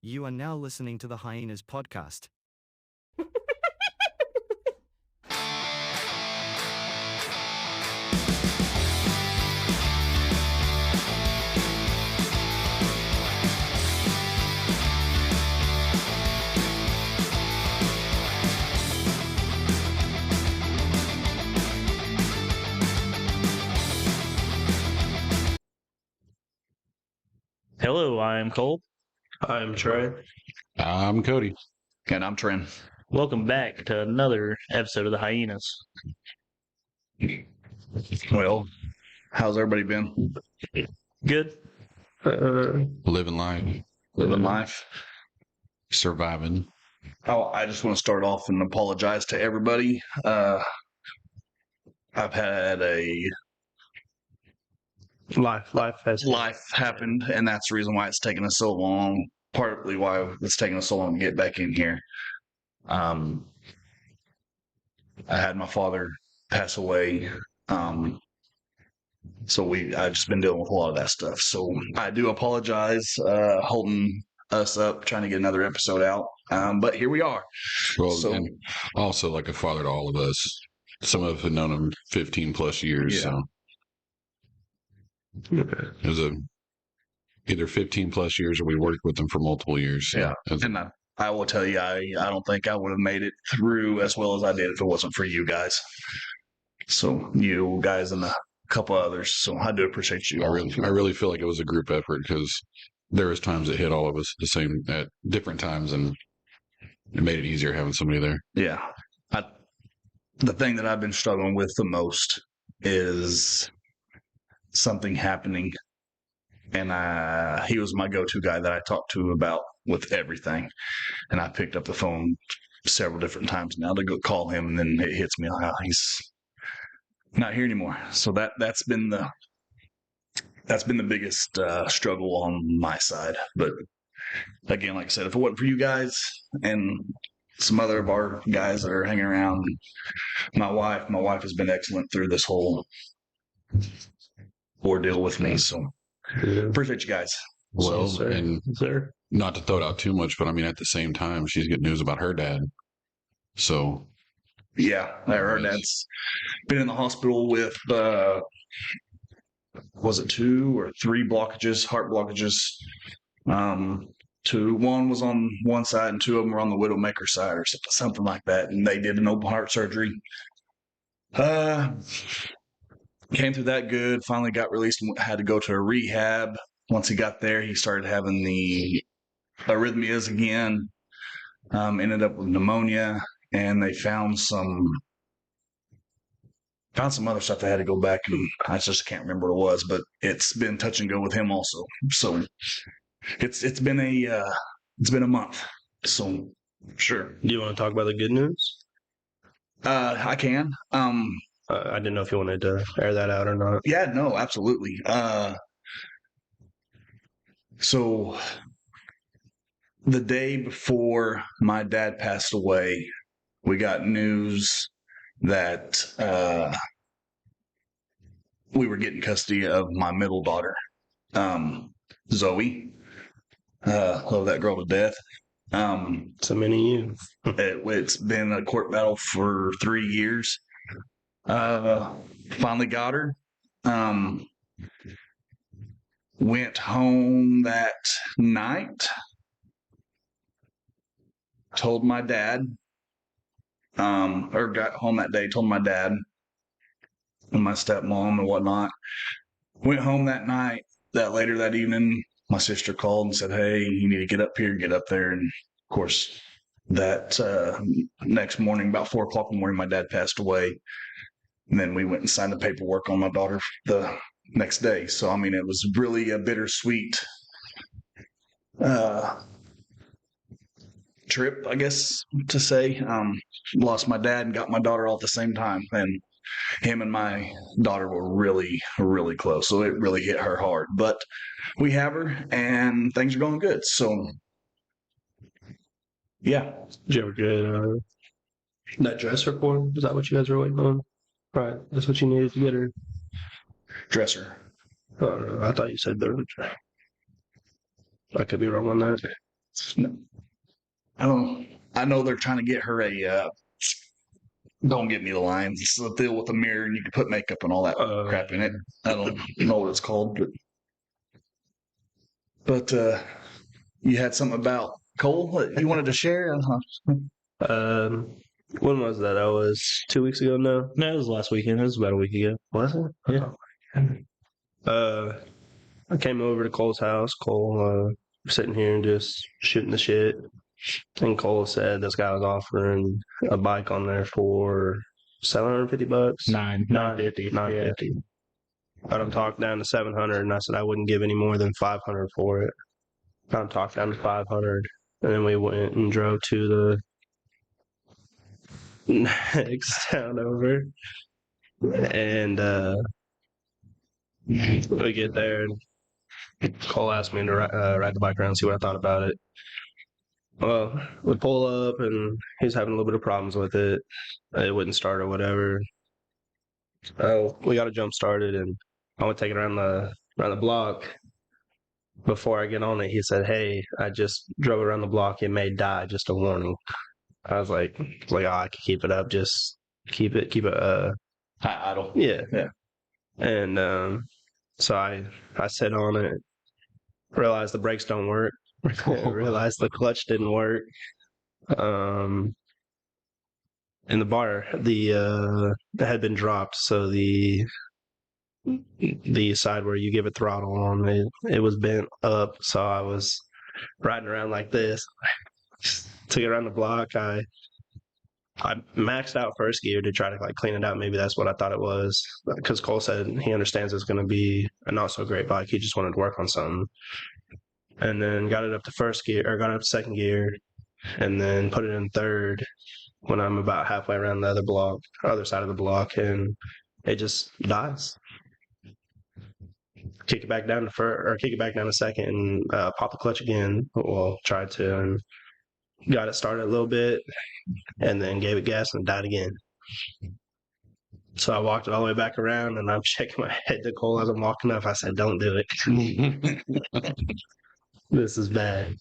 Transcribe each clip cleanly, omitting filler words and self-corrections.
You are now listening to the Hyenas podcast. Hello, I'm Cole. I'm Trey. I'm Cody. And I'm Trent. Welcome back to another episode of the Hyenas. Well, how's everybody been? Good? Living life, Living life? surviving. Oh, I just want to start off and apologize to everybody. I've had a Life has life happened, and that's the reason why it's taken us so long. Partly why it's taken us so long to get back in here. I had my father pass away. So I've just been dealing with a lot of that stuff. So I do apologize, holding us up, trying to get another episode out. But here we are. Well, So- and also like a father to all of us. Some of us have known him 15 plus years. Yeah. So it was either 15 plus years or we worked with him for multiple years. So Yeah. it's- And I will tell you, I don't think I would have made it through as well as I did if it wasn't for you guys. So you guys and a couple others. So I do appreciate you. I really feel like it was a group effort because there was times it hit all of us at different times, and it made it easier having somebody there. Yeah. The thing that I've been struggling with the most is something happening. And he was my go-to guy that I talked to about with everything. And I picked up the phone several different times now to go call him, and then it hits me like, he's not here anymore. So that's been the biggest struggle on my side. But again, like I said, if it wasn't for you guys and some other of our guys that are hanging around, my wife has been excellent through this whole ordeal with me. So appreciate you guys. Well, sir. and Sir. not to throw it out too much, but I mean, at the same time, she's getting news about her dad. So Yeah, her dad's been in the hospital with was it 2 or 3 blockages, heart blockages? One was on one side and 2 of them were on the widowmaker side or something like that. And they did an open heart surgery. Came through that good. Finally got released and had to go to a rehab. Once he got there, he started having the arrhythmias again. Ended up with pneumonia, and they found some other stuff. They had to go back, and I just can't remember what it was. But it's been touch and go with him also. So it's been a month. So sure, Do you want to talk about the good news? I can. I didn't know if you wanted to air that out or not. Yeah, no, absolutely. So the day before my dad passed away, we got news that we were getting custody of my middle daughter, Zoe. Love that girl to death. So many you. It's been a court battle for 3 years. Finally got her. Went home that night. Told my dad. Or got home that day. Told my dad and my stepmom and whatnot. Went home that night. Later that evening, my sister called and said, "Hey, you need to get up here, get up there." And of course, that next morning, about 4:00 in the morning, my dad passed away. And then we went and signed the paperwork on my daughter the next day. So, I mean, it was really a bittersweet trip, I guess, to say. Lost my dad and got my daughter all at the same time. And him and my daughter were really, really close. So it really hit her hard. But we have her, and things are going good. So, yeah. Did you ever get that dress report? Is that what you guys were waiting on? Right. That's what you needed to get her. Dresser. Oh, no, I thought you said the. I could be wrong on that. I don't. I know they're trying to get her a. Don't get me the line. It's a deal with a mirror, and you can put makeup and all that crap in it. I don't know what it's called, but you had something about Cole that you wanted to share. When was that? That was 2 weeks ago now. No, it was last weekend. It was about a week ago. Was it? Yeah. I came over to Cole's house. Cole sitting here and just shooting the shit. And Cole said this guy was offering a bike on there for $750. $950. $950. Got him talked down to $700, and I said I wouldn't give any more than $500 for it. Got him talked down to $500, and then we went and drove to the next town over, and we get there, and Cole asked me to ride the bike around and see what I thought about it. Well, we pull up, and he's having a little bit of problems with it. It wouldn't start or whatever. We got to jump started, and I want to take it around the block. Before I get on it, he said, "Hey, I just drove around the block. It may die. Just a warning." I was like, oh, I can keep it up. Just keep it. High idle. Yeah. Yeah. And so I sit on it, realized the brakes don't work, realized the clutch didn't work. And the bar, the had been dropped, so the side where you give it throttle on, it was bent up, so I was riding around like this. Took it around the block. I maxed out first gear to try to clean it out. Maybe that's what I thought it was, because Cole said he understands it's going to be a not so great bike. He just wanted to work on something, and then got it up to first gear, or got it up to second gear, and then put it in third when I'm about halfway around the other side of the block, and it just dies. Kick it back down to second, and pop the clutch again. Well, tried to, and got it started a little bit, and then gave it gas and died again. So I walked it all the way back around, and I'm shaking my head to Cole as I'm walking up. I said, "Don't do it. This is bad."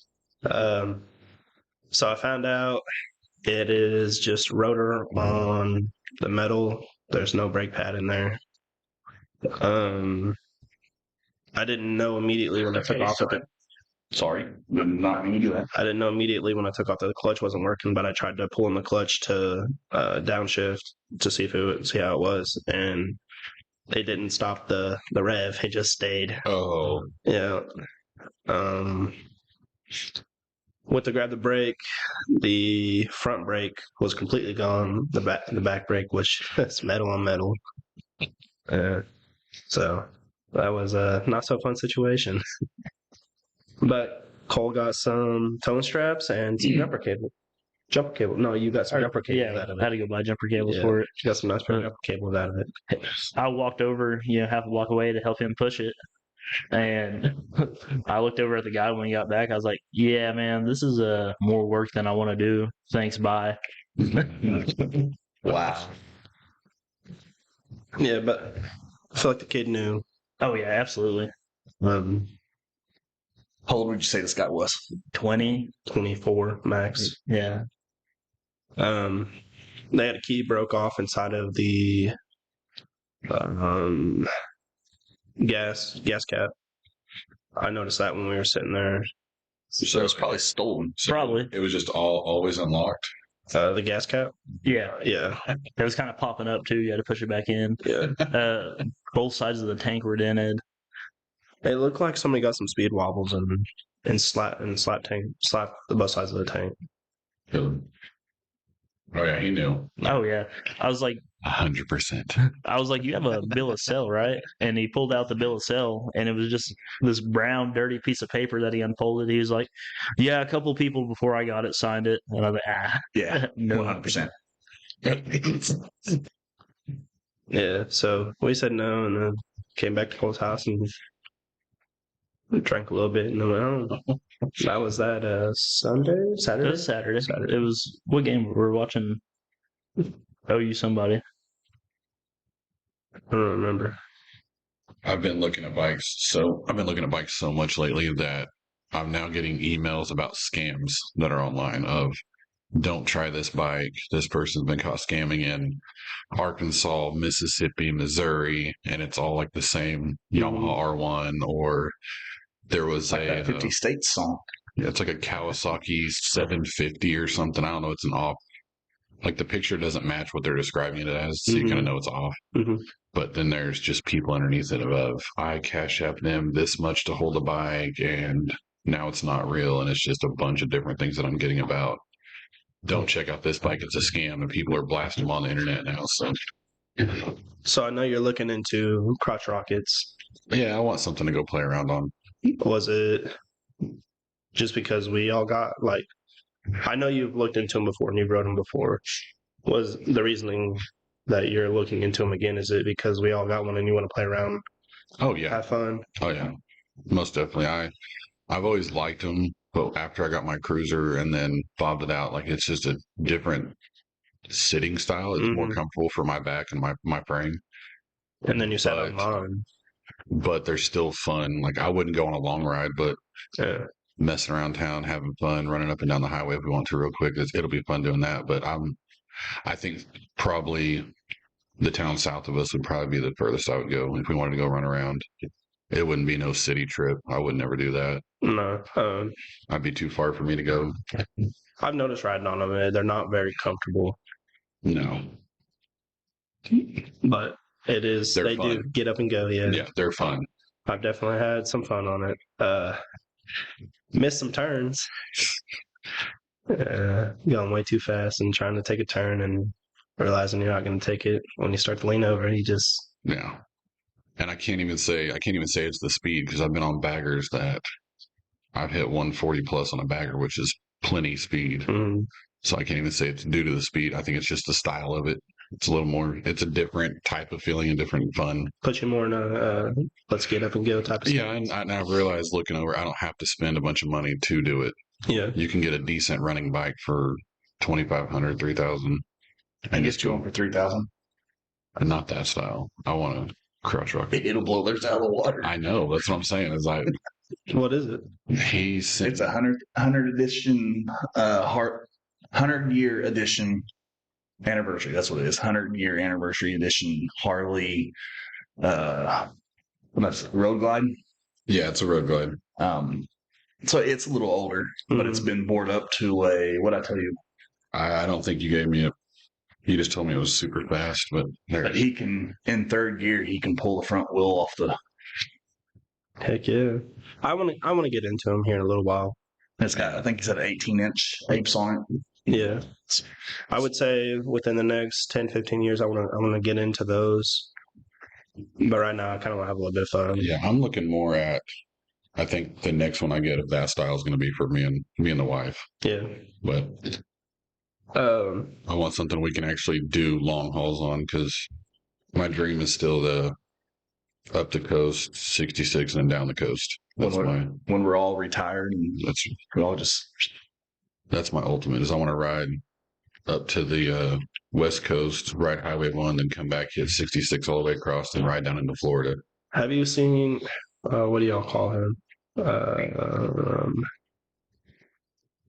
So I found out it is just rotor on the metal. There's no brake pad in there. I didn't know immediately when I took off of it. Sorry, did not mean to do that. I didn't know immediately when I took off that the clutch wasn't working, but I tried to pull in the clutch to downshift to see how it was, and it didn't stop the rev. It just stayed. Oh, Yeah. Went to grab the brake. The front brake was completely gone. The back brake was just metal on metal. So that was a not so fun situation. But Cole got some towing straps and some jumper cable. No, you got some jumper cables out of I had it. to go buy jumper cables Yeah. for it. You got some nice jumper cables out of it. I walked over, half a block away to help him push it. And I looked over at the guy when he got back. I was like, "Yeah, man, this is more work than I want to do. Thanks, bye." Wow. Yeah, but I feel like the kid knew. Oh yeah, absolutely. How old would you say this guy was? 20. 24 max. Yeah. They had a key broke off inside of the gas cap. I noticed that when we were sitting there. So it was probably stolen. so Probably. It was just always unlocked. The gas cap. Yeah. Yeah. It was kind of popping up too. You had to push it back in. Yeah. Both sides of the tank were dented. It looked like somebody got some speed wobbles and slapped both sides of the tank. Oh yeah, he knew. Oh yeah. I was like, 100%. "You have a bill of sale, right?" And he pulled out the bill of sale, and it was just this brown, dirty piece of paper that he unfolded. He was like, "Yeah, a couple people before I got it signed it." And I was like, Yeah, no. 100%. Yeah. So we said no, and then came back to Cole's house and drank a little bit, and then went home. That was that Saturday. It was Saturday. It was, what game we were watching? OU somebody. I don't remember. I've been looking at bikes so much lately that I'm now getting emails about scams that are online of don't try this bike. This person's been caught scamming in Arkansas, Mississippi, Missouri, and it's all like the same Yamaha R1, or there was Like that 50 States song. yeah, it's like a Kawasaki 750 or something. I don't know. It's an off. Like the picture doesn't match what they're describing it as, so you kind of know it's off. But then there's just people underneath it of I cash app them this much to hold a bike, and now it's not real, and it's just a bunch of different things that I'm getting about. Don't check out this bike; it's a scam, and people are blasting them on the internet now. So I know you're looking into crotch rockets. Yeah, I want something to go play around on. Was it just because we all got like? I know you've looked into them before and you've rode them before. Was the reasoning that you're looking into them again? Is it because we all got one and you want to play around, Oh yeah, have fun? oh yeah, most definitely. I've always liked them, but after I got my cruiser and then bobbed it out, like it's just a different sitting style. It's more comfortable for my back and my frame. And then you sat But- on mine. But they're still fun. Like I wouldn't go on a long ride, but Yeah. messing around town, having fun, running up and down the highway if we want to real quick, it'll be fun doing that. But I think probably the town south of us would probably be the furthest I would go if we wanted to go run around. It wouldn't be no city trip. I would never do that. No. I'd be too far for me to go. I've noticed riding on them. They're not very comfortable, No. but it is. They're They fun. do get up and go. Yeah. Yeah, they're fun. I've definitely had some fun on it. Missed some turns. Going way too fast and trying to take a turn and realizing you're not going to take it when you start to lean over. You just Yeah. And I can't even say it's the speed because I've been on baggers that I've hit 140 plus on a bagger, which is plenty speed. So I can't even say it's due to the speed. I think it's just the style of it. It's a little more. It's a different type of feeling and different fun. put you more in a let's get up and go type of Yeah, and I've realized looking over, I don't have to spend a bunch of money to do it. Yeah. You can get a decent running bike for $2,500, $3,000, And get you on for 3,000. and not that style. I want a crotch rocket. It'll blow theirs out of the water. I know. That's what I'm saying. Is like What is it? he's It's a 100 edition, 100-year edition anniversary. That's what it is. 100-year anniversary edition Harley. That's Road Glide. yeah, it's a road glide. So it's a little older, but it's been bored up to a what I tell you. I don't think you gave me a. You just told me it was super fast, but But he can in third gear he can pull the front wheel off the. Heck yeah. I want to get into them here in a little while. It's got I think he's got 18-inch apes on it. Yeah. I would say within the next 10, 15 years, I want to get into those. But right now, I kind of want to have a little bit of fun. yeah, I'm looking more at. I think the next one I get of that style is going to be for me and the wife. Yeah. But Um, I want something we can actually do long hauls on because my dream is still the up the coast, 66 and down the coast. That's When we're all retired and we all just that's my ultimate is I want to ride up to the west coast, ride Highway 1, then come back, hit 66 all the way across, and ride down into Florida. have you seen, what do y'all call him?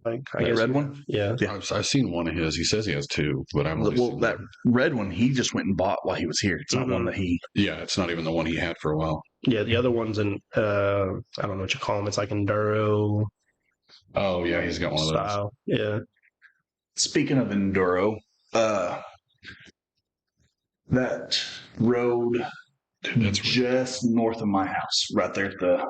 Like, I that guess, red one. yeah. Yeah. I've seen one of his. He says he has two, but I'm Well, that red one he just went and bought while he was here. It's not one that he. yeah, it's not even the one he had for a while. Yeah, the other one's in, I don't know what you call them. It's like enduro Oh yeah, he's got one of those. style. Yeah. Speaking of enduro, that road That's just north of my house, right there at the.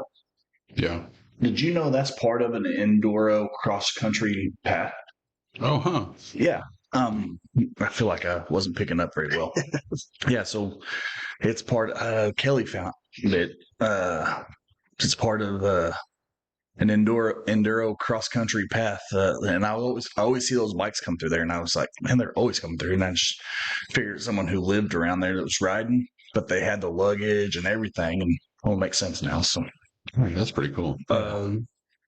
yeah. Did you know that's part of an enduro cross country path? Oh huh. Yeah. I feel like I wasn't picking up very well. Yeah, so it's part. Kelly found that it's part of an enduro cross country path, and I always see those bikes come through there, and I was like, man, they're always coming through, and I just figured someone who lived around there that was riding, but they had the luggage and everything, and it all makes sense now. So That's pretty cool.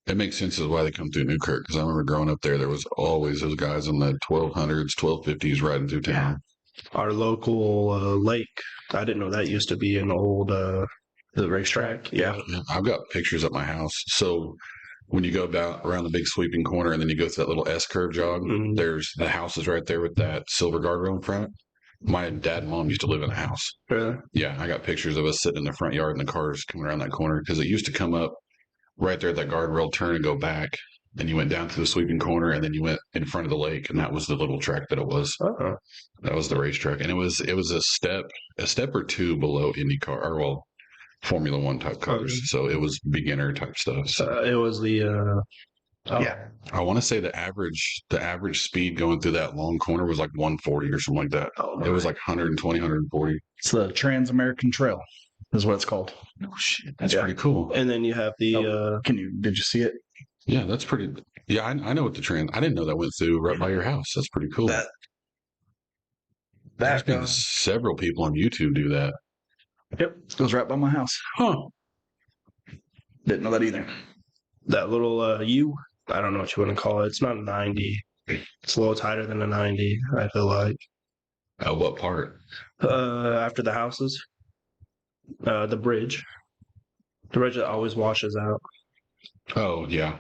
It makes sense as why they come through Newkirk because I remember growing up there was always those guys in the 1200s, 1250s riding through town. Our local lake. I didn't know that used to be an old the racetrack, yeah. Yeah, I've got pictures at my house. So when you go around the big sweeping corner and then you go through that little S curve jog, there's the house is right there with that silver guardrail in front. My dad and mom used to live in the house. Really? Yeah, I got pictures of us sitting in the front yard and the cars coming around that corner because it used to come up right there at that guardrail, turn and go back. Then you went down to the sweeping corner and then you went in front of the lake, and that was the little track that it was. Uh-huh. That was the racetrack, and it was a step or two below IndyCar, or well, Formula One type cars. So it was beginner type stuff. So It was the Yeah. I want to say the average speed going through that long corner was like 140 or something like that. Oh, It was like 120, 140. It's the Trans-American Trail is what it's called. Oh shit, that's Yeah. pretty cool. And then you have the Did you see it? Yeah, that's pretty. Yeah, I know what the trend. I didn't know that went through right by your house. That's pretty cool. There's been several people on YouTube do that. Yep, goes right by my house. Huh. Didn't know that either. that little U. I don't know what you want to call it. It's not a 90. It's a little tighter than a 90. I feel like. What part? After the houses, the bridge. The bridge that always washes out. Oh yeah.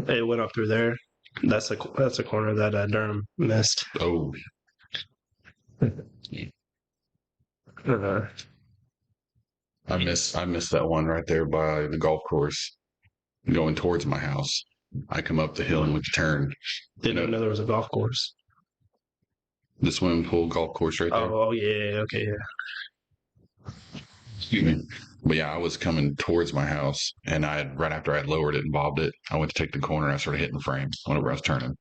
It went up through there. That's a corner that Durham missed. Oh, I miss that one right there by the golf course, going towards my house. I come up the hill and we turn. Didn't know there was a golf course. The swimming pool golf course right there. Oh yeah, okay, yeah. Excuse me. But yeah, I was coming towards my house, and right after I had lowered it and bobbed it, I went to take the corner. And I started hitting the frame whenever I was turning,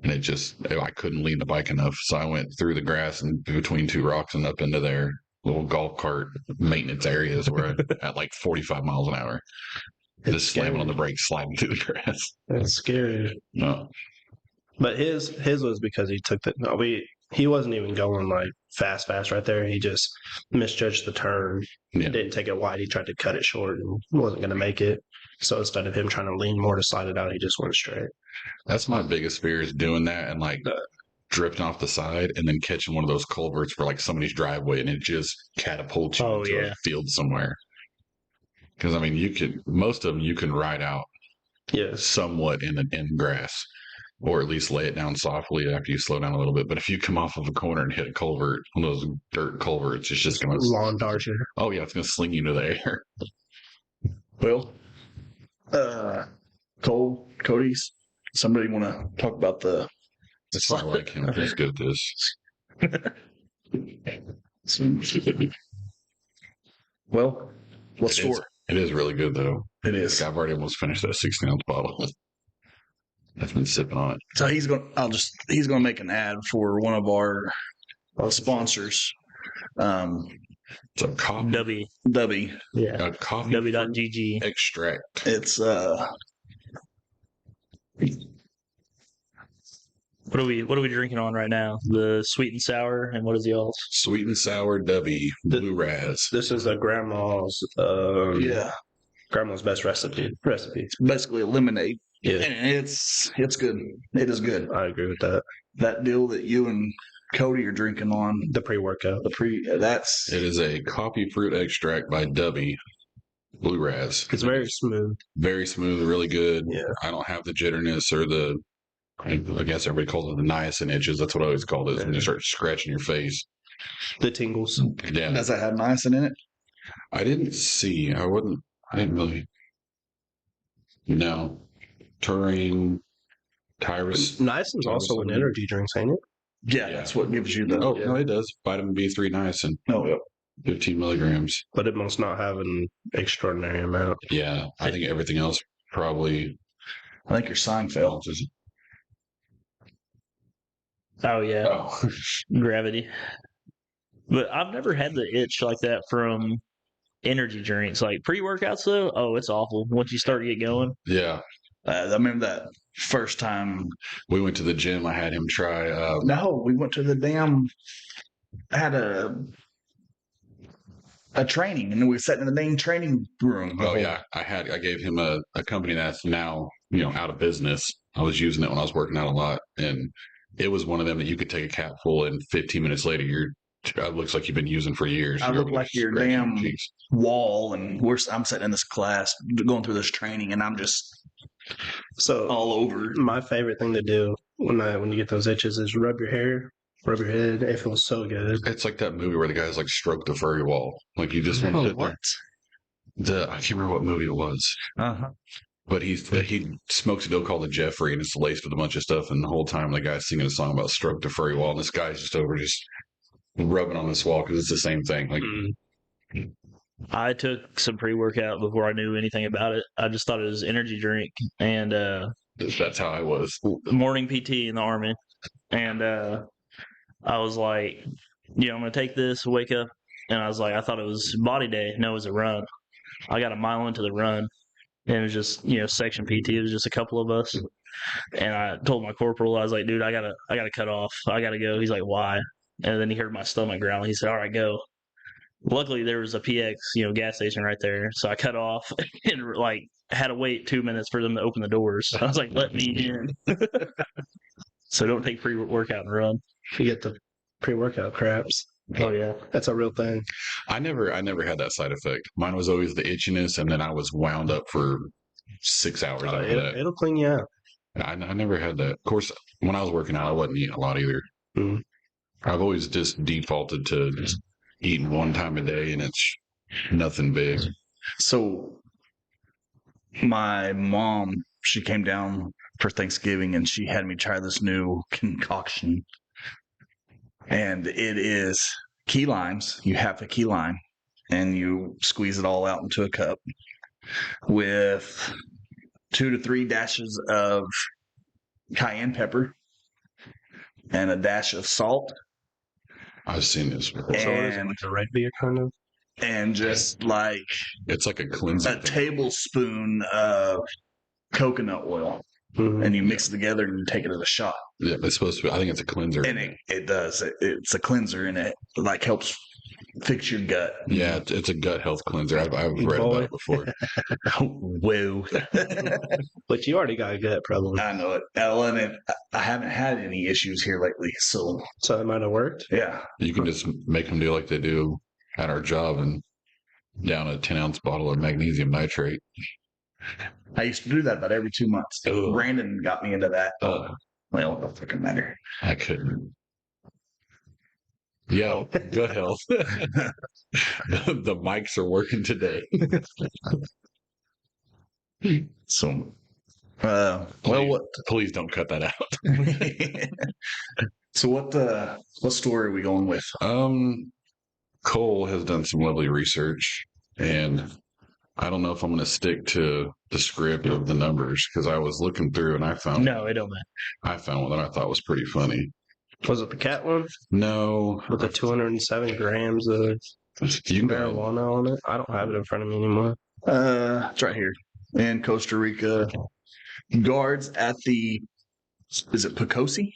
and I couldn't lean the bike enough, so I went through the grass and between two rocks and up into their little golf cart maintenance areas where at like 45 miles an hour, just slamming on the brakes, sliding through the grass. That's scary. No, But his was because he took the he wasn't even going like fast right there. He just misjudged the turn. Yeah. Didn't take it wide. He tried to cut it short and wasn't going to make it. So instead of him trying to lean more to slide it out, he just went straight. that's my biggest fear is doing that and like drifting off the side and then catching one of those culverts for like somebody's driveway and it just catapults you into a field somewhere. Because I mean, most of them you can ride out Yes. somewhat in grass, or at least lay it down softly after you slow down a little bit. But if you come off of a corner and hit a culvert, one of those dirt culverts, it's just going to lawn dart you. Oh yeah, it's going to sling you into the air. Well, Cody's. Somebody want to talk about the? That's why I like him. He's good at this. Well, what score? It is really good though. It is. I've already almost finished that 16-ounce bottle. I've been sipping on it. So he's gonna make an ad for one of our sponsors. It's a coffee. Dubby. Yeah. A coffee W.GG. extract. It's What are we drinking on right now? The sweet and sour, and what is y'all's? Sweet and sour Dubby Blue Raz. This is a grandma's grandma's best recipe. it's basically a lemonade. Yeah. And it's good. It is good. I agree with that. That deal that you and Cody are drinking on The pre-workout. It is a coffee fruit extract by Dubby Blue Raz. It's very smooth. Very smooth, really good. Yeah. I don't have the jitterness or I guess everybody calls it the niacin itches. That's what I always called it. When you start scratching your face. The tingles. Yeah. does that have niacin in it? I didn't see. I didn't really. No. Taurine, Tyrus. Niacin's also in energy drinks, ain't it? Yeah, that's what gives you the. Oh, no, it does. Vitamin B3 niacin. Oh, yeah. 15 milligrams. But it must not have an extraordinary amount. Yeah. I think everything else probably I think your Seinfeld. balances. Oh yeah, Oh. gravity. But I've never had the itch like that from energy drinks. Like pre-workouts though, oh, it's awful once you start to get going. Yeah. I remember that first time. We went to the gym. I had him try. No, we went to the damn. Had a training, and then we sat in the dang training room. Oh yeah, I gave him a company that's now out of business. I was using it when I was working out a lot, and it was one of them that you could take a cap full and 15 minutes later it looks like you've been using for years. I You're look able to like your scratch damn cheeks. wall, and I'm sitting in this class going through this training, and I'm just So all over. my favorite thing to do when you get those itches is rub your hair, rub your head. It feels so good. It's like that movie where the guys like stroke the furry wall. Like you just want to What? I can't remember what movie it was. But he smokes a dope called the Jeffrey, and it's laced with a bunch of stuff. And the whole time, the guy's singing a song about stroke the furry wall, and this guy's just over just rubbing on this wall because it's the same thing. Like, I took some pre-workout before I knew anything about it. I just thought it was energy drink and that's how I was. morning PT in the Army. And I was like, I'm going to take this, wake up. And I was like, I thought it was body day. No, it was a run. I got a mile into the run. And it was just, section PT. It was just a couple of us. And I told my corporal, I was like, dude, I gotta cut off. I gotta go. He's like, why? And then he heard my stomach growl. He said, all right, go. Luckily, there was a PX, gas station right there. So I cut off and had to wait 2 minutes for them to open the doors. I was like, let me in. So don't take pre-workout and run. You get the pre-workout craps. Oh yeah, That's a real thing. I never had that side effect. Mine was always the itchiness, and then I was wound up for 6 hours after that. It'll clean you out. I never had that. Of course, when I was working out, I wasn't eating a lot either. Mhm. I've always just defaulted to just eating one time a day, and it's nothing big. So my mom, she came down for Thanksgiving and she had me try this new concoction. And it is key limes. You have a key lime and you squeeze it all out into a cup with 2 to 3 dashes of cayenne pepper and a dash of salt. I've seen this before. So what is it, And- like a red beer kind of? And just like It's like a cleanser. a tablespoon of coconut oil. Mhm. And you mix it together and you take it as a shot. Yeah, it's supposed to be. I think it's a cleanser. And it does. It's a cleanser and it helps fix your gut. Yeah, it's a gut health cleanser. I've read about it before. Whoa. But you already got a gut problem, I know it. Ellen, I haven't had any issues here lately. So, so it might have worked. yeah. You can just make them do like they do at our job and down a 10-ounce bottle of magnesium nitrate. I used to do that about every 2 months. Ugh. Brandon got me into that. Uh, Well, it don't freaking matter. I couldn't. Yeah, gut health. The mics are working today. So, well, what? Please don't cut that out. So what story are we going with? Cole has done some lovely research, and I don't know if I'm going to stick to the script of the numbers because I was looking through and I found no, it don't matter. I found one that I thought was pretty funny. Was it the cat one No, with the 207 grams of you can go. marijuana on it? I don't have it in front of me anymore. It's right here in Costa Rica. Guards at is it Pocosi?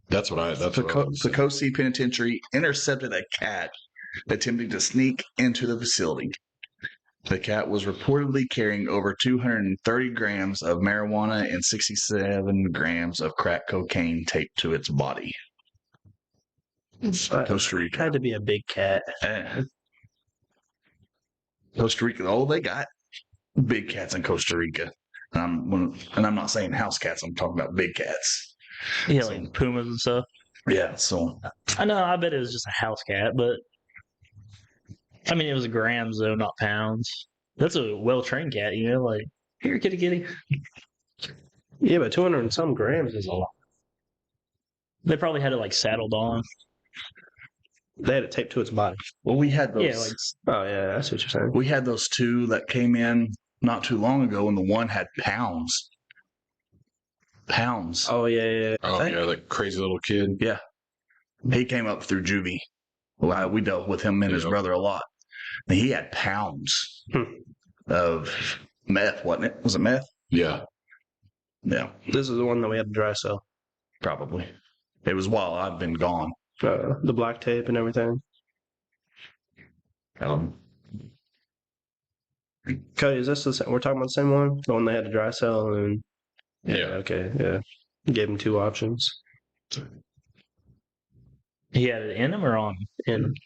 That's what I was saying. Pocosi Penitentiary intercepted a cat attempting to sneak into the facility. The cat was reportedly carrying over 230 grams of marijuana and 67 grams of crack cocaine taped to its body. Costa It Rica. had to be a big cat. Costa Rica. Oh, they got big cats in Costa Rica. And I'm not saying house cats. I'm talking about big cats. Yeah, like pumas and stuff. Yeah. So I know. I bet it was just a house cat, but I mean, it was grams though, not pounds. That's a well-trained cat, like here, kitty, kitty. Yeah, but 200 and some grams is a lot. They probably had it like saddled on. They had it taped to its body. well, we had those. Yeah, like Oh yeah, that's what you're saying. We had those two that came in not too long ago, and the one had pounds. Pounds. Oh yeah. Oh yeah, that crazy little kid. Yeah. He came up through juvie. Well, we dealt with him and his Yep. brother a lot. And he had pounds of meth, wasn't it? Was it meth? Yeah, Yeah, This is the one that we had to dry sell. probably. It was while I've been gone. The black tape and everything. Cody, is this the same? We're talking about the same one? The one they had to dry sell and yeah. okay, yeah. Gave him 2 options. he had it in him or on him. And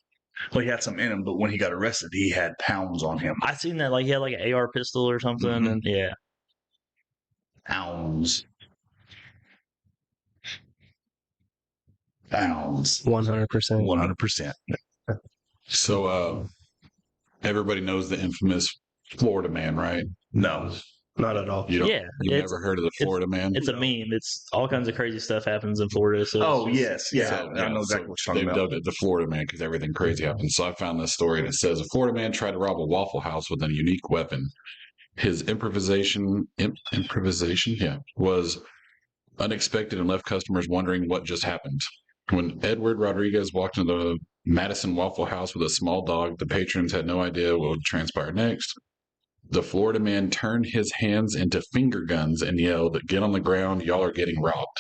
Well, he had some in him, but when he got arrested, he had pounds on him. I seen that like he had like an AR pistol or something, Mhm. and yeah, Pounds. 100%. 100%. So, everybody knows the infamous Florida man, right? No. Not at all. You don't, Yeah, you've it's- never heard of the Florida man? It's a meme. It's all kinds of crazy stuff happens in Florida. So Oh, it's just- yes. Yeah. So, I know exactly what you're talking they've about. dubbed it the Florida man because everything crazy happens. So I found this story and it says a Florida man tried to rob a Waffle House with a unique weapon. His improvisation, was unexpected and left customers wondering what just happened. When Edward Rodriguez walked into the Madison Waffle House with a small dog, the patrons had no idea what would transpire next. The Florida man turned his hands into finger guns and yelled, "Get on the ground, y'all are getting robbed."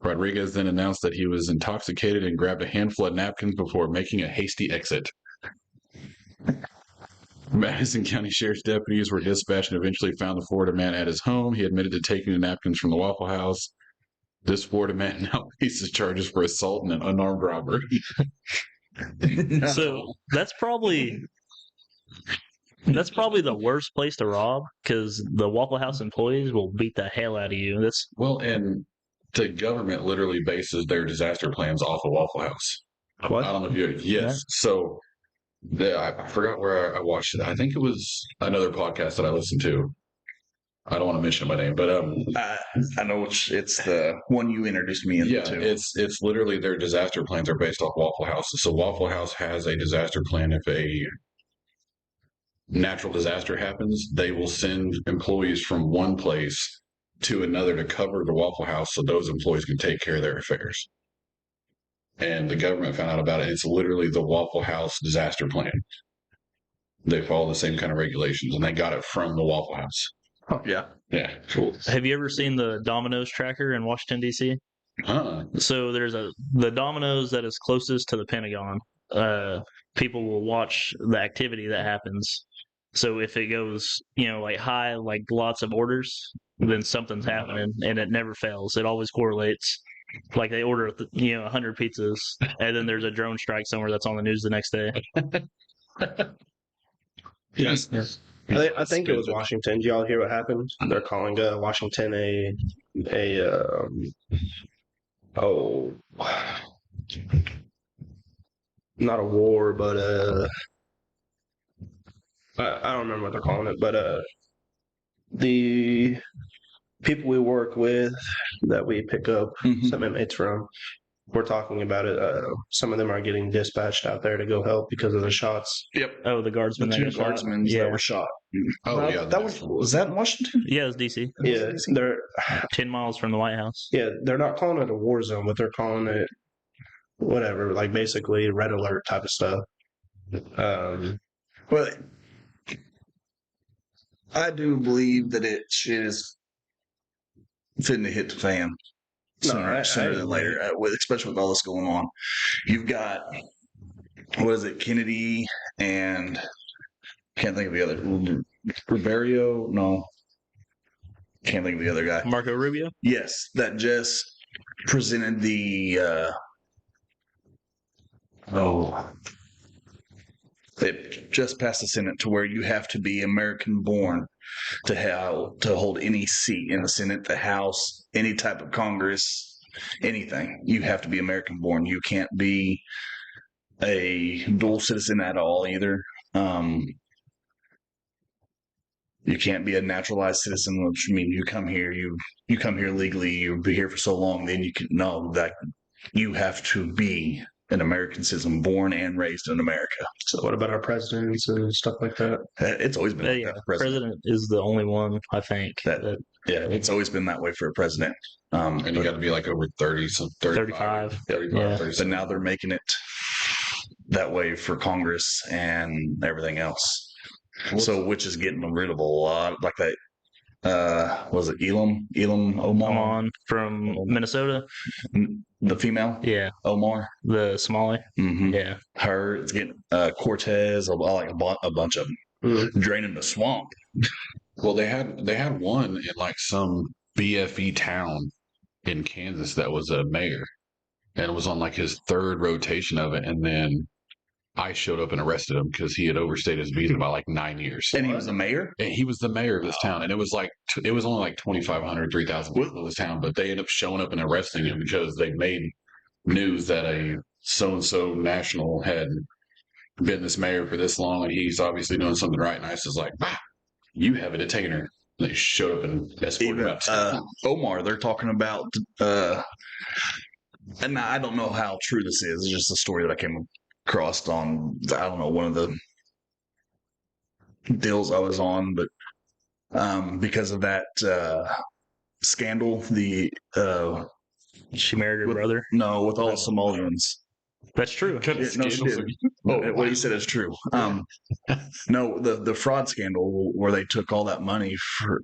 Rodriguez then announced that he was intoxicated and grabbed a handful of napkins before making a hasty exit. Madison County Sheriff's deputies were dispatched and eventually found the Florida man at his home. He admitted to taking the napkins from the Waffle House. This Florida man now faces charges for assault and an unarmed robbery. So that's probably the worst place to rob because the Waffle House employees will beat the hell out of you. That's Well, and the government literally bases their disaster plans off of Waffle House. What? I don't know if you. Yes. So I forgot where I watched it. I think it was another podcast that I listened to. I don't want to mention my name, but I know it's the one you introduced me into. yeah, it's literally their disaster plans are based off Waffle House. So Waffle House has a disaster plan. If a natural disaster happens, they will send employees from one place to another to cover the Waffle House so those employees can take care of their affairs. And the government found out about it. It's literally the Waffle House disaster plan. They follow the same kind of regulations, and they got it from the Waffle House. Yeah. Yeah. have you ever seen the Domino's tracker in Washington D.C.? So there's the Domino's that is closest to the Pentagon. People will watch the activity that happens. So if it goes, like high, like lots of orders, then something's happening, and it never fails. It always correlates. Like they order, 100 pizzas, and then there's a drone strike somewhere that's on the news the next day. Yes. I think it was Washington. Did y'all hear what happened? They're calling Washington not a war, but I don't remember what they're calling it, but the people we work with that we pick up some inmates from, we're talking about it. Some of them are getting dispatched out there to go help because of the shots. Yep. Oh, the guardsmen. The that two got shot? guardsmen that were shot. Oh, yeah. That was that in Washington? Yeah, it was DC. Yeah, they're 10 miles from the White House. yeah, they're not calling it a war zone, but they're calling it whatever, like basically red alert type of stuff. But I do believe that it is fitting to hit the fan sooner than later, especially with all this going on. You've got, what is it, Kennedy and can't think of the other. Rubio? No. Can't think of the other guy. Marco Rubio? Yes, that just presented the it just passed the Senate to where you have to be American born to hold any seat in the Senate, the House, any type of Congress, anything. You have to be American born. You can't be a dual citizen at all either. You can't be a naturalized citizen, which means you come here, you come here legally, you'll be here for so long, then you can know that you have to be an American citizen, born and raised in America. So what about our presidents and stuff like that? It's always been like Yeah, that. president is the only one, I think. Yeah, it's always been that way for a president. And you got to be like over 30, so 35. 35. Yeah. 36. But now they're making it that way for Congress and everything else. So, which is getting rid of a lot, like that. Was it Elam Omar? Oman from Minnesota. The female? Yeah. Omar? The Somali. Mm-hmm. Yeah. Her, it's getting Cortez, like a bunch of them, draining the swamp. Well, they had one in like some BFE town in Kansas that was a mayor, and it was on like his third rotation of it, and then I showed up and arrested him because he had overstayed his visa by like 9 years. And he was the mayor? And he was the mayor of this town, and it was only like 2,500, 3,000 people in this town, but they ended up showing up and arresting him because they made news that a so-and-so national had been this mayor for this long, and he's obviously doing something right. And ICE is like, you have a detainer. And they showed up and escorted him out. Omar, they're talking about, and I don't know how true this is. It's just a story that I came across on, I don't know, one of the deals I was on, but because of that scandal, She married her brother. No, with all the Somalians. That's true. No, she did. What he said is true. No, the fraud scandal where they took all that money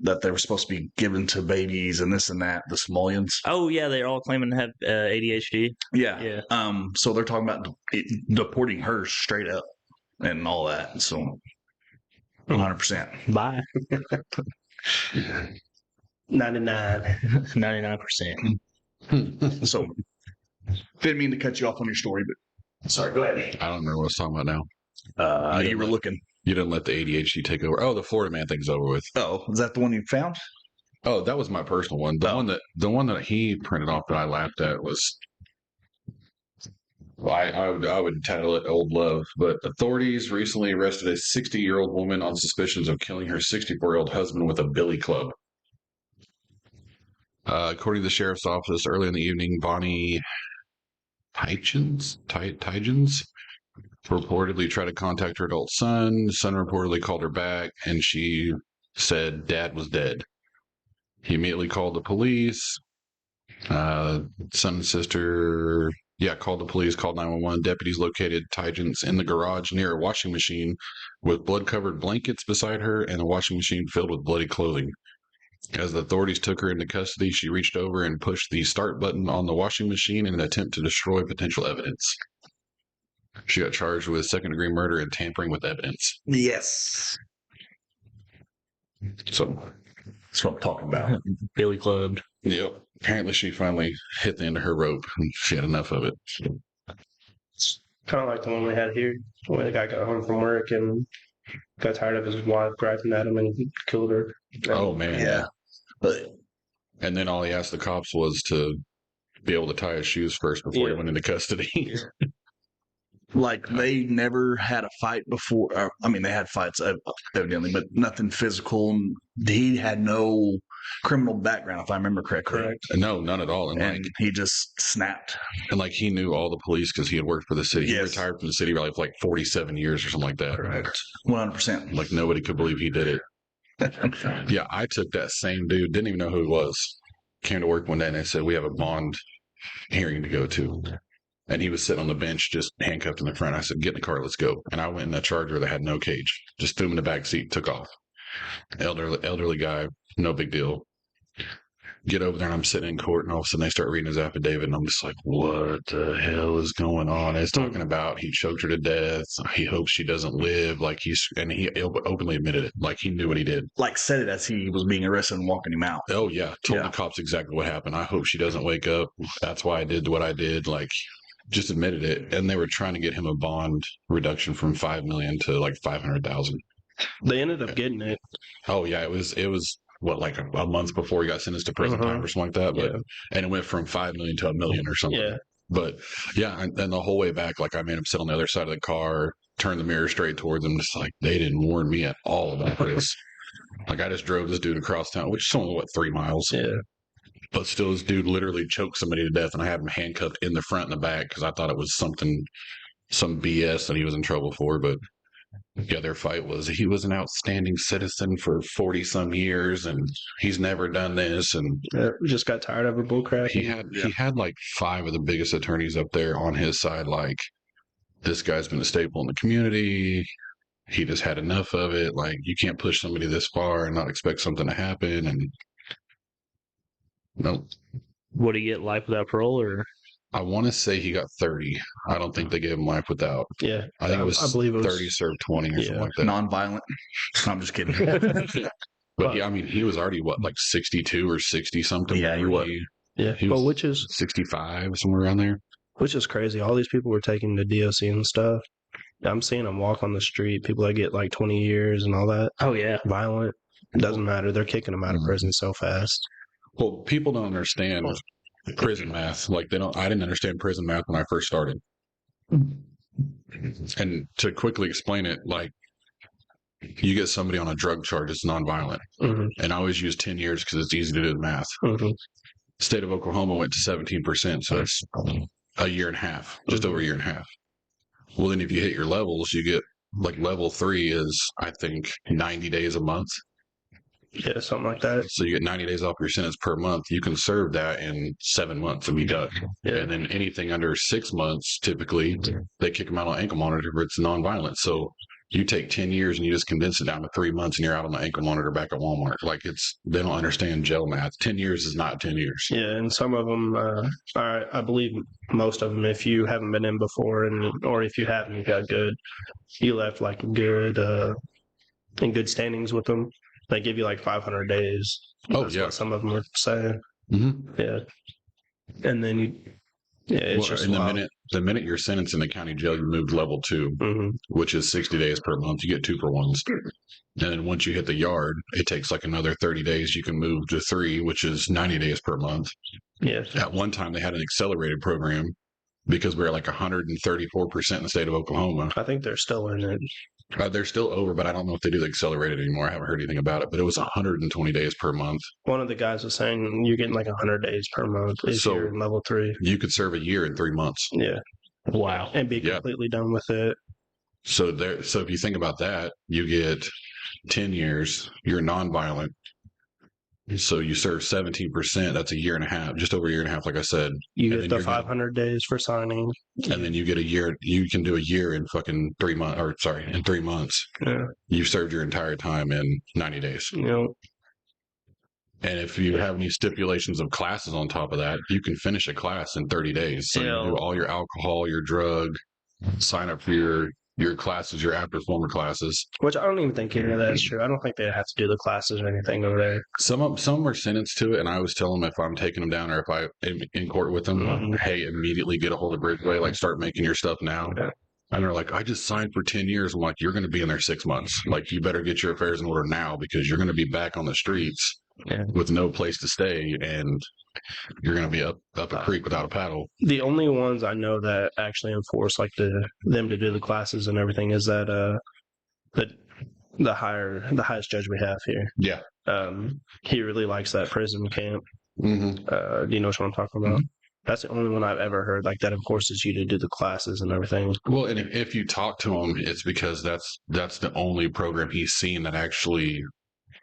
that they were supposed to be given to babies and this and that, the Somalians. Oh yeah, they're all claiming to have ADHD. Yeah. So they're talking about deporting her straight up and all that. So 100%. Bye. 99%. So didn't mean to cut you off on your story, but sorry, go ahead. I don't remember what I was talking about now. You were looking. You didn't let the ADHD take over. Oh, the Florida man thing's over with. Oh, is that the one you found? Oh, that was my personal one. The one that he printed off that I laughed at was, I would title it "Old Love." But authorities recently arrested a 60-year-old woman on suspicions of killing her 64-year-old husband with a billy club. According to the sheriff's office, early in the evening, Bonnie Tygens reportedly tried to contact her adult son. The son reportedly called her back, and she said Dad was dead. He immediately called the police. Son and sister, called the police, called 911. Deputies located Tygens in the garage near a washing machine with blood-covered blankets beside her and a washing machine filled with bloody clothing. As the authorities took her into custody, she reached over and pushed the start button on the washing machine in an attempt to destroy potential evidence. She got charged with second-degree murder and tampering with evidence. Yes. So that's what I'm talking about. Billy clubbed. Yep. Apparently she finally hit the end of her rope and she had enough of it. Kind of like the one we had here, when the guy got home from work and got tired of his wife griping at him and he killed her. Oh, man. Yeah. And then all he asked the cops was to be able to tie his shoes first before he went into custody. Like, they never had a fight before. They had fights, evidently, but nothing physical. He had no criminal background, if I remember correctly. Correct. No, none at all. And he just snapped. And he knew all the police because he had worked for the city. He retired from the city for like 47 years or something like that. Correct. 100%. Like, nobody could believe he did it. Yeah, I took that same dude, didn't even know who he was. Came to work one day and they said, we have a bond hearing to go to. And he was sitting on the bench, just handcuffed in the front. I said, get in the car, let's go. And I went in a Charger that had no cage. Just threw him in the back seat, took off. Elderly guy, no big deal. Get over there and I'm sitting in court and all of a sudden they start reading his affidavit and I'm just like, what the hell is going on? It's talking about he choked her to death. He hopes she doesn't live. He openly admitted it. Like, he knew what he did. Like, said it as he was being arrested and walking him out. Oh yeah. Told the cops exactly what happened. I hope she doesn't wake up. That's why I did what I did. Just admitted it. And they were trying to get him a bond reduction from $5 million to $500,000. They ended up getting it. Oh yeah. It was what, a month before he got sentenced to prison time or something like that. But and it went from 5 million to $1 million or something. Yeah. But yeah, and the whole way back, I made him sit on the other side of the car, turn the mirror straight towards him, just they didn't warn me at all about this. I just drove this dude across town, which is only 3 miles. Yeah. But still, this dude literally choked somebody to death, and I had him handcuffed in the front and the back because I thought it was some BS that he was in trouble for. But yeah, their fight was he was an outstanding citizen for 40-some years, and he's never done this. And we just got tired of a bullcrap. He had 5 of the biggest attorneys up there on his side. This guy's been a staple in the community. He just had enough of it. You can't push somebody this far and not expect something to happen. And no. Would he get life without parole, or? I want to say he got 30. I don't think they gave him life without. Yeah. I believe it was 30, served 20 or something like that. Non-violent. I'm just kidding. But he was already 62 or 60 something. Yeah, he was. He was which is 65, somewhere around there. Which is crazy. All these people were taking the DOC and stuff. I'm seeing them walk on the street. People that get like 20 years and all that. Oh yeah. Violent. Doesn't matter. They're kicking them out of prison so fast. Well, people don't understand prison math. Like I didn't understand prison math when I first started. And to quickly explain it, like you get somebody on a drug charge, it's nonviolent. And I always use 10 years because it's easy to do the math. State of Oklahoma went to 17%, so it's a year and a half, just over a year and a half. Well, then if you hit your levels, you get like level 3 is, I think, 90 days a month. Yeah, something like that. So you get 90 days off your sentence per month. You can serve that in 7 months and be done. Yeah. And then anything under 6 months, typically, they kick them out on ankle monitor if it's nonviolent. So you take 10 years and you just condense it down to 3 months and you're out on the ankle monitor back at Walmart. Like they don't understand jail math. 10 years is not 10 years. Yeah, and some of them, I believe most of them, if you haven't been in before, or if you haven't, you got good, you left like good, in good standings with them. They give you like 500 days. Oh, That's yeah. what some of them were saying. Mm-hmm. Yeah. And then it's just and the minute you're sentenced in the county jail, you move to level 2, which is 60 days per month. You get 2 for ones. And then once you hit the yard, it takes like another 30 days. You can move to 3, which is 90 days per month. Yeah. At one time, they had an accelerated program because we're like 134% in the state of Oklahoma. I think they're still in it. They're still over, but I don't know if they do the accelerated anymore. I haven't heard anything about it, but it was 120 days per month. One of the guys was saying you're getting like 100 days per month if you're in level 3. You could serve a year in 3 months. Yeah. Wow. And be completely done with it. So if you think about that, you get 10 years, you're nonviolent. So you serve 17%. That's a year and a half, just over a year and a half, like I said. You get the 500 days for signing. And then you get a year. You can do a year in fucking 3 months, in 3 months. Yeah. You've served your entire time in 90 days. You know. And if you have any stipulations of classes on top of that, you can finish a class in 30 days. So you do all your alcohol, your drug, sign up for your classes, your after former classes. Which I don't even think any of that is true. I don't think they have to do the classes or anything over there. Some are sentenced to it, and I always tell them if I'm taking them down or if I am in court with them, hey, immediately get a hold of Bridgeway, like start making your stuff now. Yeah. And they're like, I just signed for 10 years. I'm like, you're going to be in there 6 months. Like, you better get your affairs in order now because you're going to be back on the streets with no place to stay, and you're going to be up a creek without a paddle. The only ones I know that actually enforce like them to do the classes and everything is that the highest judge we have here. Yeah. He really likes that prison camp. Mm-hmm. Do you know what I'm talking about? Mm-hmm. That's the only one I've ever heard like that enforces you to do the classes and everything. Well, and if you talk to him, it's because that's the only program he's seen that actually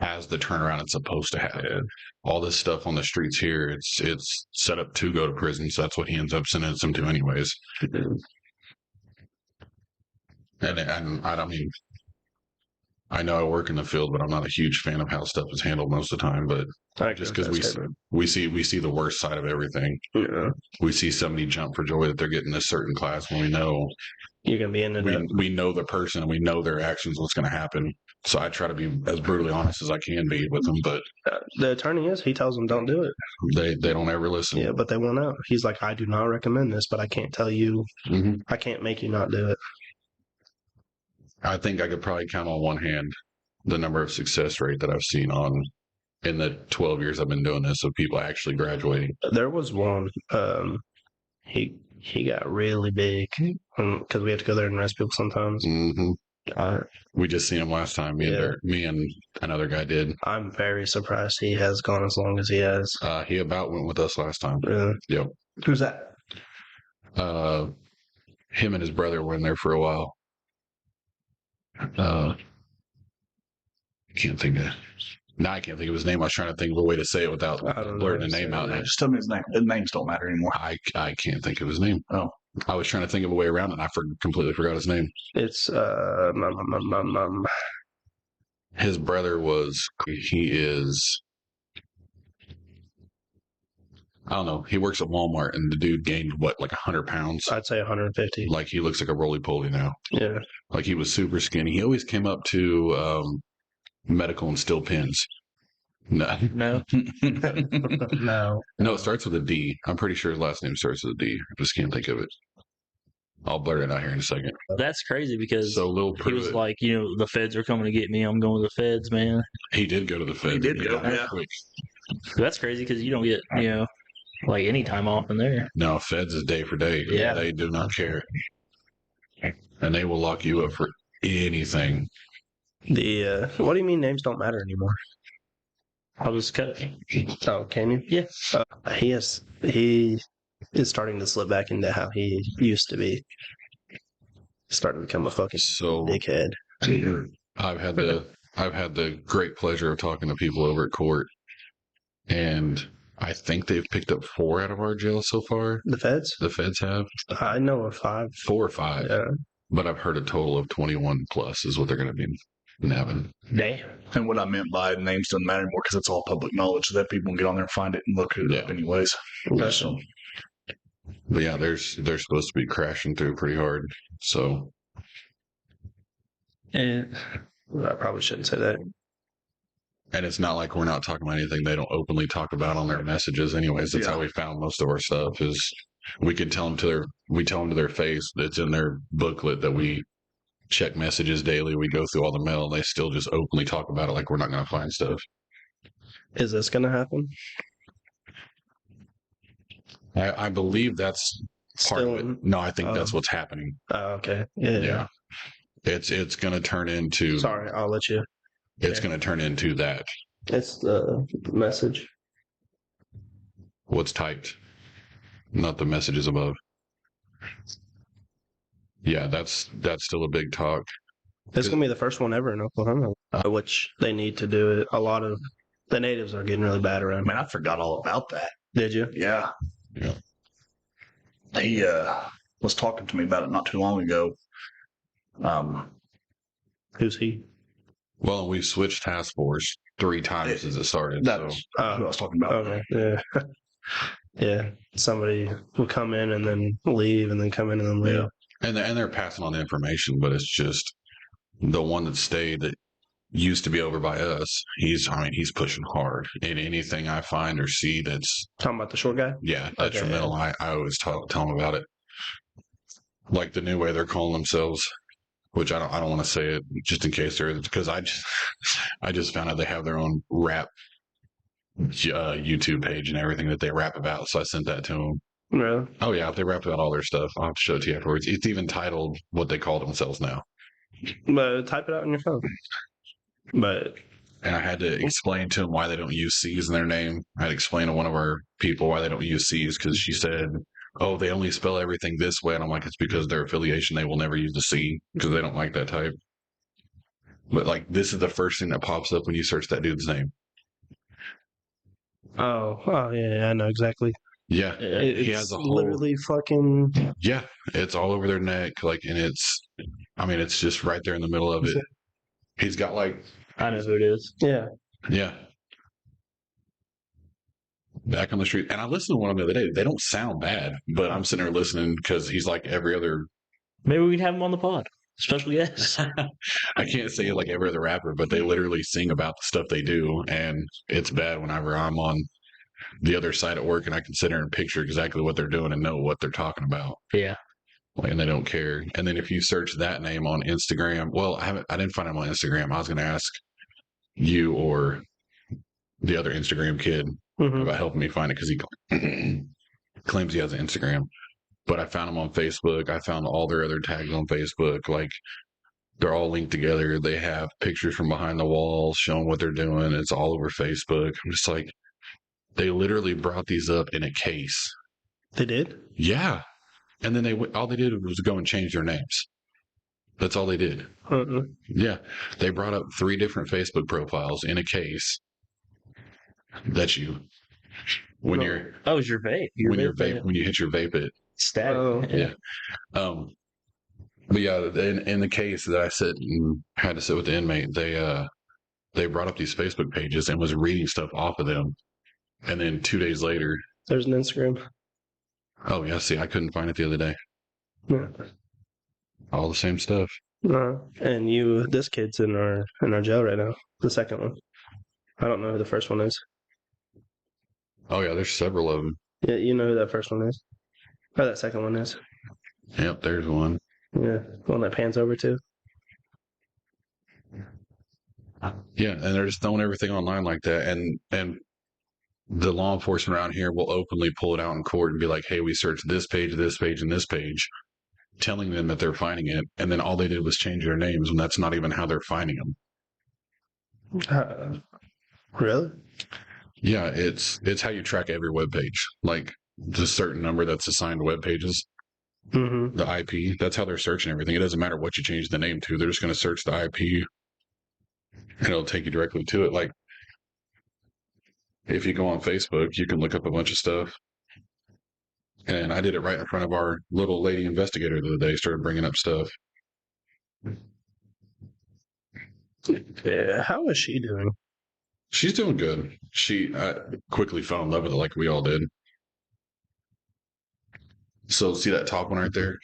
has the turnaround it's supposed to have. Yeah. All this stuff on the streets here, it's set up to go to prison, so that's what he ends up sending them to anyways. And I don't mean, I know I work in the field, but I'm not a huge fan of how stuff is handled most of the time. But just because we see the worst side of everything. Yeah. We see somebody jump for joy that they're getting this certain class when we know you're gonna be in it. We know the person and we know their actions, what's going to happen. So I try to be as brutally honest as I can be with them. But the attorney he tells them don't do it. They don't ever listen. Yeah, but they won't know. He's like, I do not recommend this, but I can't tell you. Mm-hmm. I can't make you not do it. I think I could probably count on one hand the number of success rate that I've seen in the 12 years I've been doing this of people actually graduating. There was one. He got really big because we have to go there and arrest people sometimes. Mm-hmm. We just seen him last time. Me and another guy did. I'm very surprised he has gone as long as he has. He about went with us last time. Really? Yep. Who's that? Him and his brother were in there for a while. I can't think of his name. I was trying to think of a way to say it without blurting the name out. Just tell me his name. The names don't matter anymore. I can't think of his name. Oh. I was trying to think of a way around it, and I completely forgot his name. It's his brother is I don't know. He works at Walmart, and the dude gained like 100 pounds. I'd say 150. Like he looks like a roly-poly now. Yeah. Like he was super skinny. He always came up to medical and still pins. No. No. No. No, it starts with a D. I'm pretty sure his last name starts with a D. I just can't think of it. I'll blur it out here in a second. That's crazy because So Lil he was Pruitt, like, the feds are coming to get me. I'm going to the feds, man. he did go to the Fed. did go, yeah. Quick. That's crazy because you don't get, like any time off in there. No, Feds is day for day. Yeah. They do not care. And they will lock you up for anything. What do you mean names don't matter anymore? I'll just cut it. Oh, can you? Yeah. He is starting to slip back into how he used to be. Starting to become a fucking So dickhead. I've had the great pleasure of talking to people over at court, and I think they've picked up 4 out of our jail so far. The feds? The Feds have I know of 5. 4 or 5, Yeah. but I've heard a total of 21 plus is what they're going to be nabbing. Damn. And what I meant by names doesn't matter anymore because it's all public knowledge so that people can get on there and find it and look it up anyways. So, But yeah, they're supposed to be crashing through pretty hard. So And I probably shouldn't say that. and it's not like we're not talking about anything they don't openly talk about on their messages. Anyways, that's how we found most of our stuff. Is we could tell them to their face. It's in their booklet that we check messages daily. We go through all the mail, and they still just openly talk about it like we're not going to find stuff. Is this going to happen? I believe that's part of it. No, I think that's what's happening. Oh, okay. Yeah. It's going to turn into. Sorry, I'll let you. It's going to turn into that. It's the message. What's typed, not the messages above. Yeah, that's still a big talk. It's going to be the first one ever in Oklahoma, which they need to do it. A lot of the natives are getting really bad around. man, I forgot all about that. Did you? Yeah. Yeah. He was talking to me about it not too long ago. Who's he? Well, we switched task force 3 times as it started. That's who I was talking about. Okay. Yeah. Yeah. Somebody will come in and then leave and then come in and then leave. Yeah. And they're passing on the information, but it's just the one that stayed that used to be over by us. He's pushing hard. And anything I find or see that's Talking about the short guy? detrimental, Okay, I always tell them about it. Like the new way they're calling themselves, which I don't want to say it just in case there is, because I just found out they have their own rap YouTube page and everything that they rap about. So I sent that to them. Really? Oh yeah, they rap about all their stuff. I'll have to show it to you afterwards. It's even titled what they call themselves now. But type it out on your phone. But And I had to explain to them why they don't use C's in their name. I had to explain to one of our people why they don't use C's because she said, "Oh, they only spell everything this way," and I'm like, "It's because their affiliation. They will never use the C because they don't like that type." But like, this is the first thing that pops up when you search that dude's name. oh yeah, I know exactly. Yeah, It's he has a whole. literally fucking. Yeah, it's all over their neck, like, and it's just right there in the middle of it. He's got like, I know who it is. Yeah. yeah, back on the street. And I listened to one of them the other day. They don't sound bad, but I'm sitting there listening because he's like every other. Maybe we can have him on the pod. Special guest. I can't say like every other rapper, but they literally sing about the stuff they do, and it's bad whenever I'm on the other side at work and I can sit there and picture exactly what they're doing and know what they're talking about. Yeah. And they don't care. And then if you search that name on Instagram, well, I didn't find him on Instagram. I was going to ask you or the other Instagram kid about helping me find it because he claims he has an Instagram. But I found him on Facebook. I found all their other tags on Facebook. Like, they're all linked together. They have pictures from behind the walls showing what they're doing. It's all over Facebook. I'm just like, they literally brought these up in a case. They did? Yeah. And then all they did was go and change their names. That's all they did. Yeah. They brought up 3 different Facebook profiles in a case. That's you. When you're. Oh, it's your vape. When you hit your vape, it. Static. Oh. Yeah. But yeah, in the case that I had to sit with the inmate, they brought up these Facebook pages and was reading stuff off of them. And then 2 days later. There's an Instagram. Oh yeah, see, I couldn't find it the other day. Yeah. All the same stuff. And this kid's in our jail right now. The second one. I don't know who the first one is. Oh yeah, there's several of them. Yeah, you know who that first one is. Or that second one is. Yep, there's one. Yeah, one that pans over to. Yeah, and they're just throwing everything online like that, and the law enforcement around here will openly pull it out in court and be like, "Hey, we searched this page, and this page," telling them that they're finding it, and then all they did was change their names, and that's not even how they're finding them. Really? Yeah, it's how you track every web page. Like the certain number that's assigned to web pages, Mm-hmm. the IP. That's how they're searching everything. It doesn't matter what you change the name to. They're just going to search the IP, and it'll take you directly to it. Like if you go on Facebook, you can look up a bunch of stuff. And I did it right in front of our little lady investigator the other day. Started bringing up stuff. Yeah. How is she doing? She's doing good. She quickly fell in love with it, like we all did. So see that top one right there,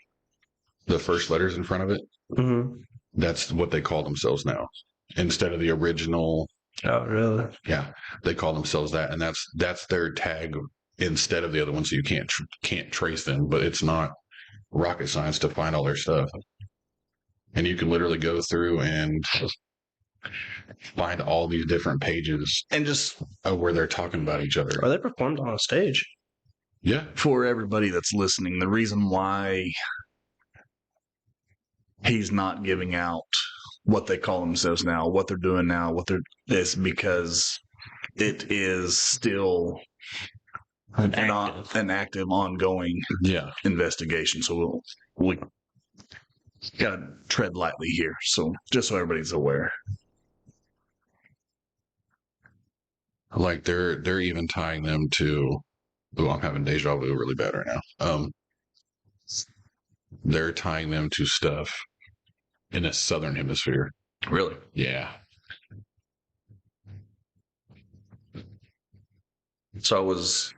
the first letters in front of it. Mm-hmm. That's what they call themselves now, instead of the original. Oh, really? Yeah, they call themselves that, and that's their tag instead of the other one. So you can't trace them, but it's not rocket science to find all their stuff. And you can literally go through and find all these different pages And just where they're talking about each other. Are they performed on a stage? Yeah, for everybody that's listening, the reason why he's not giving out what they call themselves now, what they're doing now, is because it is still an active, ongoing yeah. investigation. So we gotta tread lightly here. So just so everybody's aware. Like they're even tying them to. Oh, I'm having deja vu really bad right now. They're tying them to stuff in the southern hemisphere. Really? Yeah. So I was,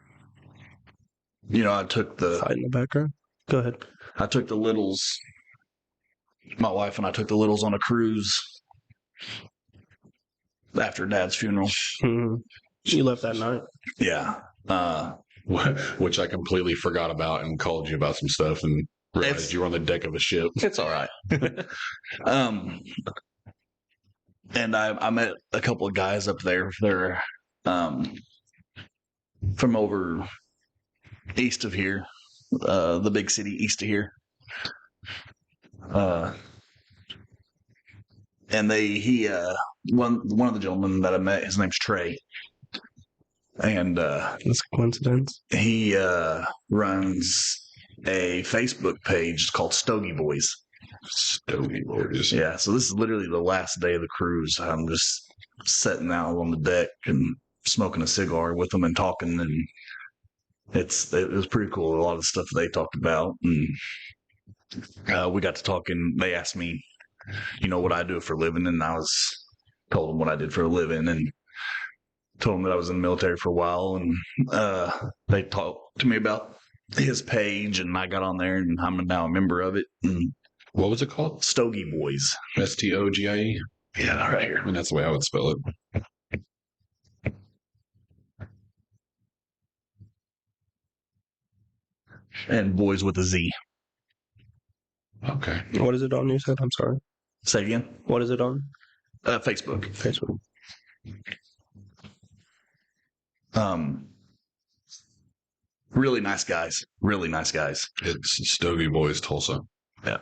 I took Fight in the background. Go ahead. I took the littles. My wife and I took the littles on a cruise after Dad's funeral. Mm-hmm. You left that night. Yeah. Which I completely forgot about and called you about some stuff and realized you were on the deck of a ship. It's all right. And I met a couple of guys up there. They're from over east of here, the big city east of here. And one of the gentlemen that I met, his name's Trey. And That's a coincidence. he runs a Facebook page called Stogie Boys. Stogie Boys. Yeah, so this is literally the last day of the cruise. I'm just sitting out on the deck and smoking a cigar with them and talking, and it was pretty cool. A lot of the stuff they talked about, and we got to talking. They asked me, what I do for a living, and I told them what I did for a living, and told them that I was in the military for a while, and they talked to me about his page, and I got on there, and I'm now a member of it. And what was it called? Stogie Boys. STOGIE? Yeah, right here. I mean, that's the way I would spell it. And Boys with a Z. Okay. What is it on, you said? I'm sorry. Say again? What is it on? Facebook. Facebook. Really nice guys. Really nice guys. It's Stogie Boys Tulsa. Yeah.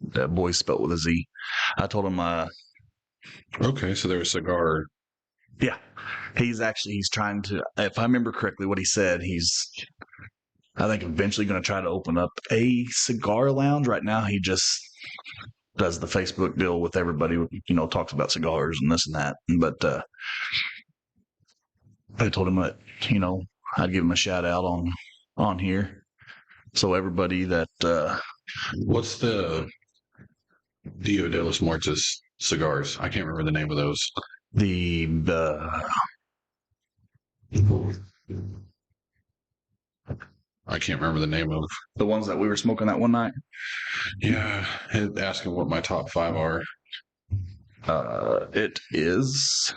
That Boys spelled with a Z. I told him, Okay, so they're a cigar. yeah, he's trying to, if I remember correctly what he said, I think eventually going to try to open up a cigar lounge. Right now, he just does the Facebook deal with everybody, talks about cigars and this and that. But I told him that, I'd give him a shout out on here. So everybody that, What's the Dio de los Muertos cigars? I can't remember the name of those. the I can't remember the name of. the ones that we were smoking that one night. Yeah, asking what my top 5 are. It is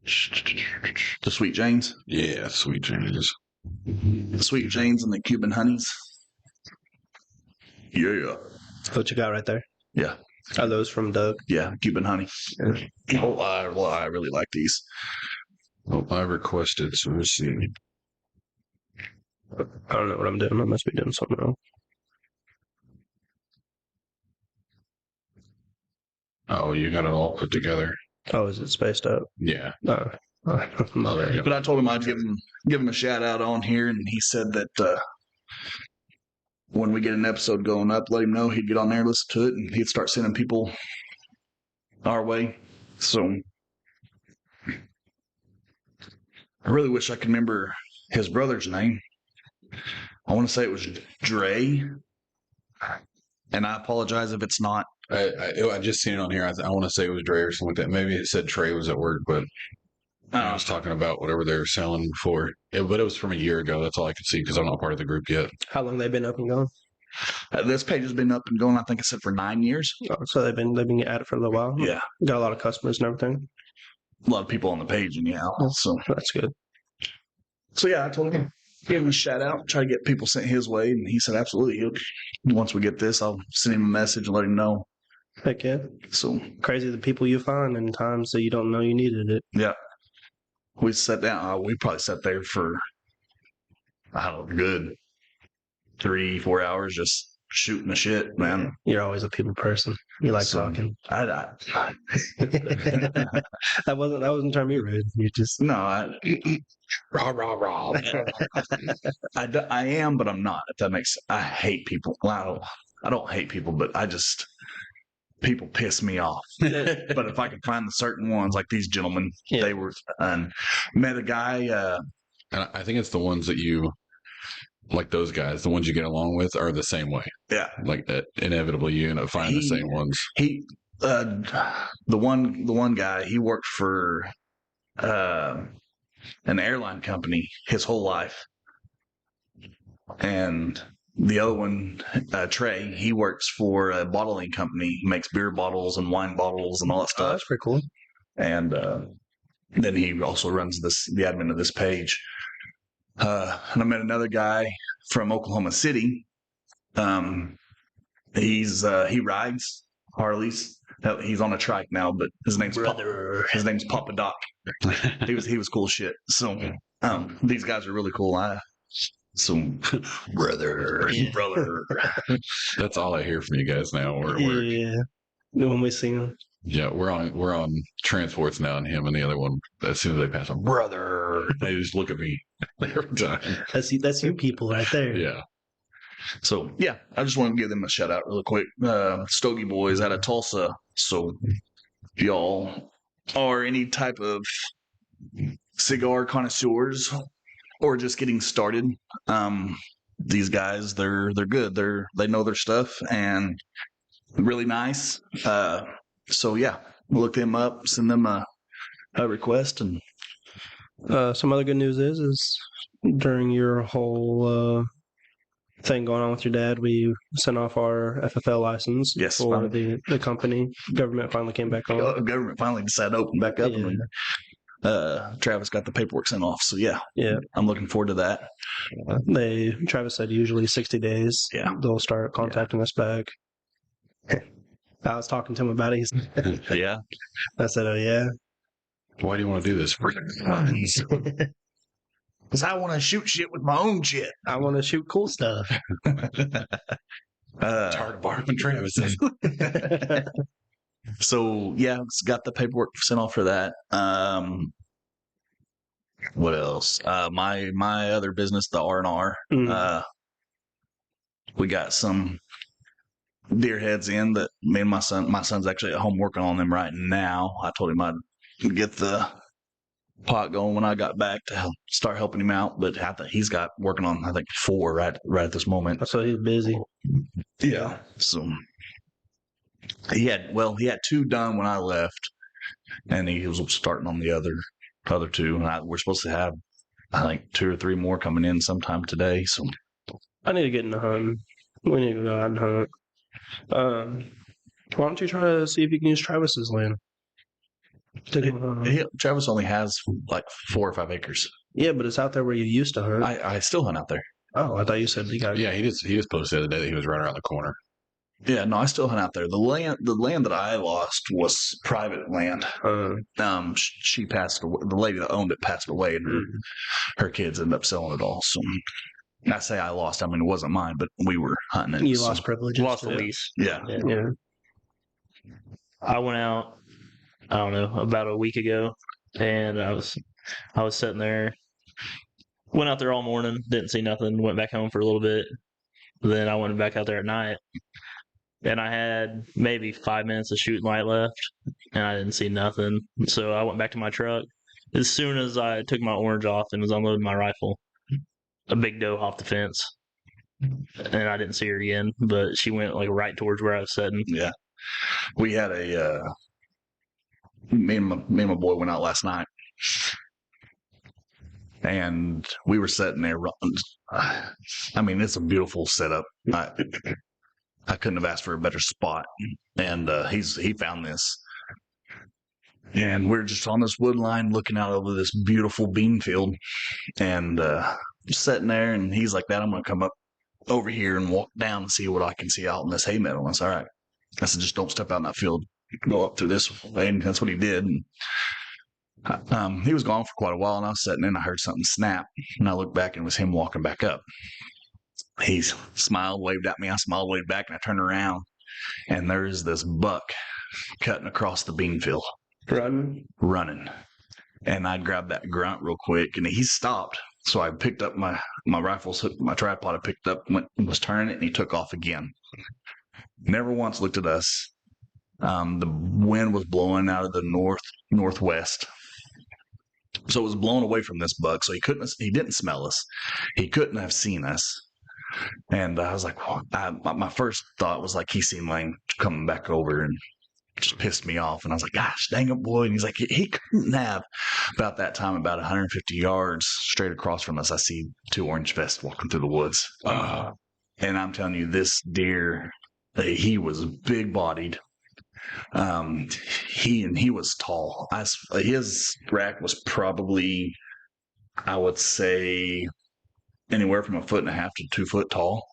the Sweet Janes. Yeah, Sweet Janes. The Sweet Janes and the Cuban Honeys. Yeah. What you got right there? Yeah. Are those from Doug? Yeah. Cuban honey. Oh, I really like these. Oh, I requested, so let's see. I don't know what I'm doing. I must be doing something wrong. Oh, you got it all put together. Oh, is it spaced up? Yeah. Oh, There you go. But I told him I'd give him a shout out on here, and he said that when we get an episode going up, let him know he'd get on there, listen to it, and he'd start sending people our way. So I really wish I could remember his brother's name. I want to say it was Dre, and I apologize if it's not. I just seen it on here. I want to say it was Dre or something like that. Maybe it said Trey was at work, but I was talking about whatever they were selling before. But it was from a year ago. That's all I could see because I'm not part of the group yet. How long they been up and going? This page has been up and going, I think I said for 9 years. Oh, so they've been at it for a little while. Yeah. Got a lot of customers and everything. A lot of people on the page, and so That's good. So yeah, I told him, give him a shout out, try to get people sent his way, and he said absolutely. Once we get this, I'll send him a message and let him know. Heck yeah. So Crazy the people you find in times that you don't know you needed it. yeah, we sat down. We probably sat there for I don't know, good 3-4 hours just shooting the shit, man. You're always a people person. You like talking. I That wasn't trying to be rude. You just no, Rah, rah, rah. I am, but I'm not. If that makes sense. I hate people. Well, I don't hate people, but people piss me off. But if I could find the certain ones, like these gentlemen, they were. Met a guy. And I think it's the ones that you like. Those guys, the ones you get along with, are the same way. Yeah, Like that. Inevitably, you end up finding the same ones. The one guy, he worked for an airline company his whole life, and the other one, Trey, he works for a bottling company. He makes beer bottles and wine bottles and all that oh, stuff. that's pretty cool. And then he also runs the admin of this page. And I met another guy from Oklahoma City. He rides Harleys. He's on a trike now, but his name's Papa Doc. He was cool shit. So these guys are really cool. Brother. That's all I hear from you guys now. Yeah. When we see them. Yeah, we're on transports now, and him and the other one. As soon as they pass, brother, they just look at me every time. That's you people right there. Yeah. So yeah, I just want to give them a shout out real quick. Stogie Boys out of Tulsa. So if y'all are any type of cigar connoisseurs or just getting started, these guys they're good. They know their stuff and really nice. So yeah, look them up, send them a request, and some other good news is during your whole thing going on with your dad, we sent off our FFL license for the company. Government finally came back on. Government finally decided to open back up, and Travis got the paperwork sent off. So yeah, I'm looking forward to that. Travis said usually 60 days. Yeah, they'll start contacting us back. I was talking to him about it. Yeah. I said, oh, yeah. Why do you want to do this? Because I want to shoot shit with my own shit. I want to shoot cool stuff. It's hard to borrow from Travis. So, yeah, got the paperwork sent off for that. What else? My other business, the R&R. We got some deer heads in that me and my son's actually at home working on them right now. I told him I'd get the pot going when I got back to start helping him out, but he's got working on 4 right at this moment. So he's busy. Yeah. So he had 2 done when I left, and he was starting on the other 2. And we're supposed to have 2 or 3 more coming in sometime today. So I need to get in the hunt. We need to go out and hunt. Why don't you try to see if you can use Travis's land? Travis only has 4 or 5 acres. Yeah, but it's out there where you used to hunt. I still hunt out there. Oh, I thought you said he got. Yeah, he just posted the other day that he was right around the corner. Yeah, no, I still hunt out there. The land that I lost was private land. She passed away. The lady that owned it passed away, and her kids ended up selling it all. So I say I lost. I mean, it wasn't mine, but we were hunting it. You so, lost privileges. Lost the too. lease. Yeah. Yeah. I went out, I don't know, about a week ago, and I was sitting there, went out there all morning, didn't see nothing, went back home for a little bit. Then I went back out there at night, and I had maybe 5 minutes of shooting light left, and I didn't see nothing. So I went back to my truck. As soon as I took my orange off and was unloading my rifle, a big doe hopped the fence, and I didn't see her again, but she went like right towards where I was sitting. Yeah. We had me and my boy went out last night, and we were sitting there. I mean, it's a beautiful setup. I couldn't have asked for a better spot. And he found this, and we're just on this wood line looking out over this beautiful bean field, and just sitting there. And he's like, "That I'm going to come up over here and walk down and see what I can see out in this hay meadow." And I said, "All right." I said, "Just don't step out in that field. Go up through this way." And that's what he did. And he was gone for quite a while, and I was sitting there and I heard something snap, and I looked back and it was him walking back up. He smiled, waved at me. I smiled, waved back, and I turned around, and there's this buck cutting across the bean field, running. And I grabbed that grunt real quick, and he stopped. So I picked up my rifle, my tripod. I picked up, was turning it, and he took off again. Never once looked at us. The wind was blowing out of the northwest, so it was blown away from this buck. So he didn't smell us. He couldn't have seen us. And I was like, my first thought was like, he seen Lane coming back over, and just pissed me off. And I was like, "Gosh, dang it, boy!" And he's like, he couldn't have. About that time, about 150 yards straight across from us, I see 2 orange vests walking through the woods. And I'm telling you, this deer, he was big bodied. He was tall. His rack was probably, I would say, anywhere from 1.5 feet to 2 foot tall.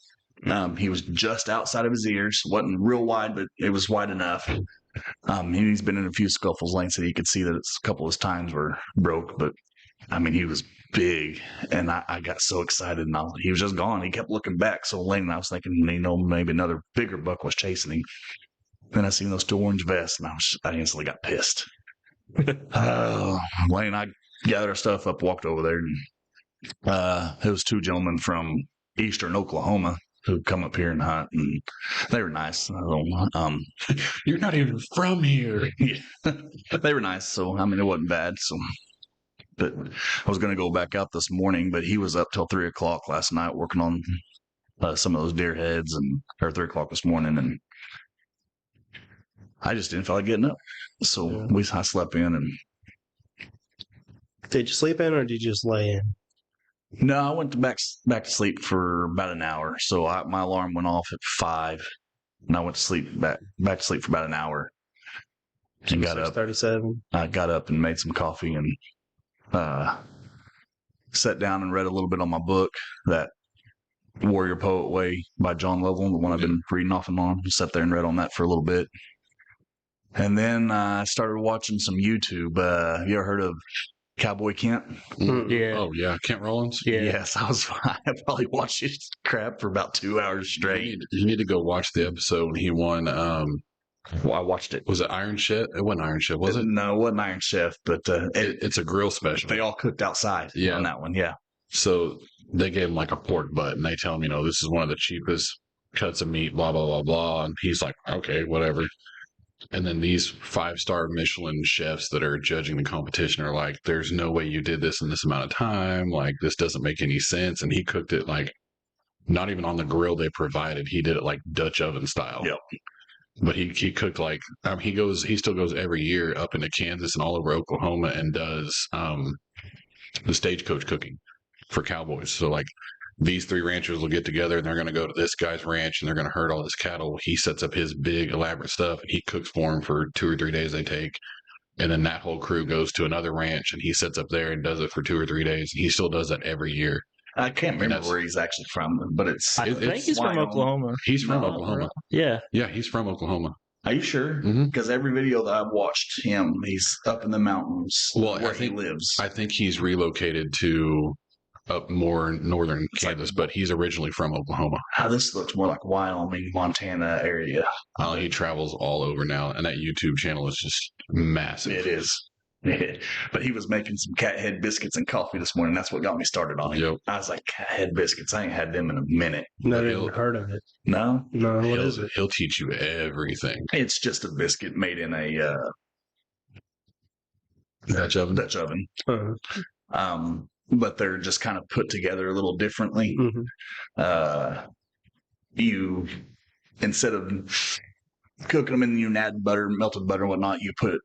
He was just outside of his ears. Wasn't real wide, but it was wide enough. He's been in a few scuffles. Lane said he could see that a couple of his tines were broke, but I mean, he was big, and I got so excited, and he was just gone. He kept looking back. So Lane and I was thinking, maybe another bigger buck was chasing him. Then I seen those 2 orange vests, and I instantly got pissed. Lane and I gathered our stuff up, walked over there, and it was 2 gentlemen from eastern Oklahoma who come up here and hunt, and they were nice. You're not even from here. Yeah. They were nice, so I mean, it wasn't bad. So, but I was going to go back out this morning, but he was up till 3 o'clock last night working on some of those deer heads, or 3 o'clock this morning, and I just didn't feel like getting up. So I slept in. And did you sleep in, or did you just lay in? No, I went back to sleep for about an hour. So my alarm went off at 5, and I went to sleep back to sleep for about an hour. And got up. 37. I got up and made some coffee and sat down and read a little bit on my book, that Warrior Poet Way by John Lovell, the one I've been reading off and on. Sat there and read on that for a little bit. And then I started watching some YouTube. You ever heard of Cowboy Kent? Yeah. Oh yeah, Kent Rollins. Yeah. Yes, I probably watched his crap for about 2 hours straight. You need to go watch the episode when he won. Well, I watched it. Was it Iron Chef? It wasn't Iron Chef, was it? No, it wasn't Iron Chef, but It's a grill special. they all cooked outside on that one. Yeah. So they gave him like a pork butt, and they tell him, this is one of the cheapest cuts of meat, blah blah blah blah. And he's like, okay, whatever. And then these 5-star Michelin chefs that are judging the competition are like, "There's no way you did this in this amount of time. Like, this doesn't make any sense." And he cooked it like not even on the grill they provided. He did it like Dutch oven style. Yep. But he cooked like he still goes every year up into Kansas and all over Oklahoma and does the stagecoach cooking for cowboys. So like these 3 ranchers will get together and they're going to go to this guy's ranch and they're going to herd all this cattle. He sets up his big elaborate stuff and he cooks for them for 2 or 3 days they take. And then that whole crew goes to another ranch and he sets up there and does it for 2 or 3 days. And he still does that every year. I can't remember that's- where he's actually from, but it's. I think he's from Wyoming. Oklahoma. He's from No, Oklahoma. Yeah. Yeah, he's from Oklahoma. Are you sure? Mhm. Because every video that I've watched him, he's up in the mountains Well, where I think he lives. I think he's relocated to up more northern It's like- Kansas, but he's originally from Oklahoma. This looks more like Wyoming, Montana area. He travels all over now, and that YouTube channel is just massive. It is. But he was making some cat head biscuits and coffee this morning. That's what got me started on it. Yep. I was like, cat head biscuits. I ain't had them in a minute. Never He'll- even heard of it. No, No, what He'll, is it? he'll teach you everything. it's just a biscuit made in a Dutch oven. Dutch oven. Uh, But they're just kind of put together a little differently. mhm. You, instead of cooking them and you add butter, melted butter and whatnot, you put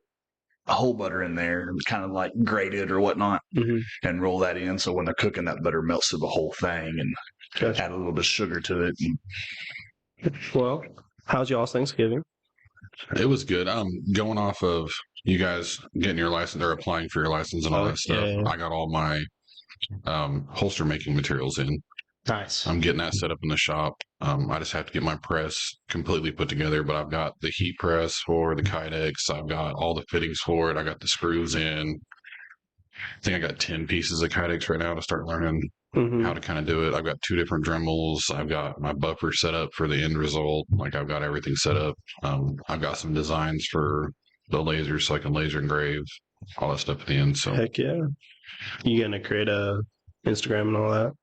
whole butter in there, kind of like grated or whatnot, Mhm. and roll that in. So when they're cooking, that butter melts through the whole thing, and Gotcha. add a little bit of sugar to it. And Well, how's y'all's Thanksgiving? It was good. Going off of you guys getting your license or applying for your license and all Oh, that stuff. yeah. I got all my holster making materials in. Nice. I'm getting that set up in the shop. I just have to get my press completely put together, but I've got the heat press for the Kydex. I've got all the fittings for it. I got the screws in. I think I got 10 pieces of Kydex right now to start learning Mhm. how to kind of do it. I've got 2 different Dremels. I've got my buffer set up for the end result. Like I've got everything set up. I've got some designs for the lasers so I can laser engrave all that stuff at the end. So Heck yeah. You gonna create a Instagram and all that?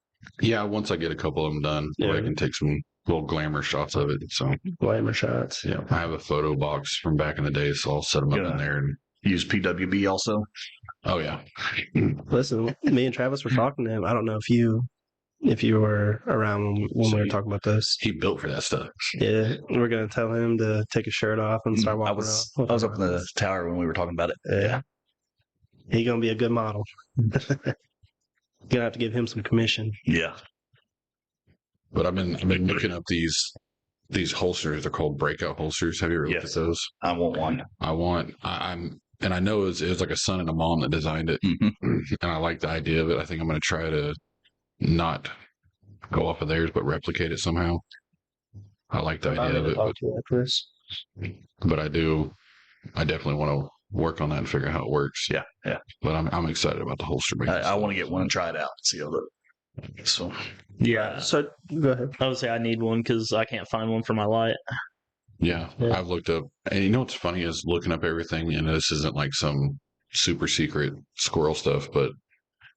yeah, once I get a couple of them done, Yeah. I can take some little glamour shots of it. So Glamour shots. yeah, I have a photo box from back in the day, so I'll set them up Yeah. in there. And use PWB also. oh yeah, Listen, me and Travis were talking to him. I don't know if you were around when we were talking about this. he built for that stuff. Yeah, we're gonna tell him to take his shirt off and start walking I was around. up in the tower when we were talking about it. Yeah. He gonna be a good model. Gonna have to give him some commission. Yeah. But I've been looking up these holsters. They're called breakout holsters. Have you ever looked Yes. at those? I want one. And I know it was like a son and a mom that designed it, Mhm. and I like the idea of it. I think I'm going to try to not go off of theirs, but replicate it somehow. I like the idea of it, but I definitely want to work on that and figure out how it works. Yeah. Yeah. But I'm excited about the holster. I want to get one and try it out and see how it looks. So Yeah. So go ahead. I would say I need one because I can't find one for my light. Yeah, Yeah. I've looked up, and you know what's funny is looking up everything, and this isn't like some super secret squirrel stuff, but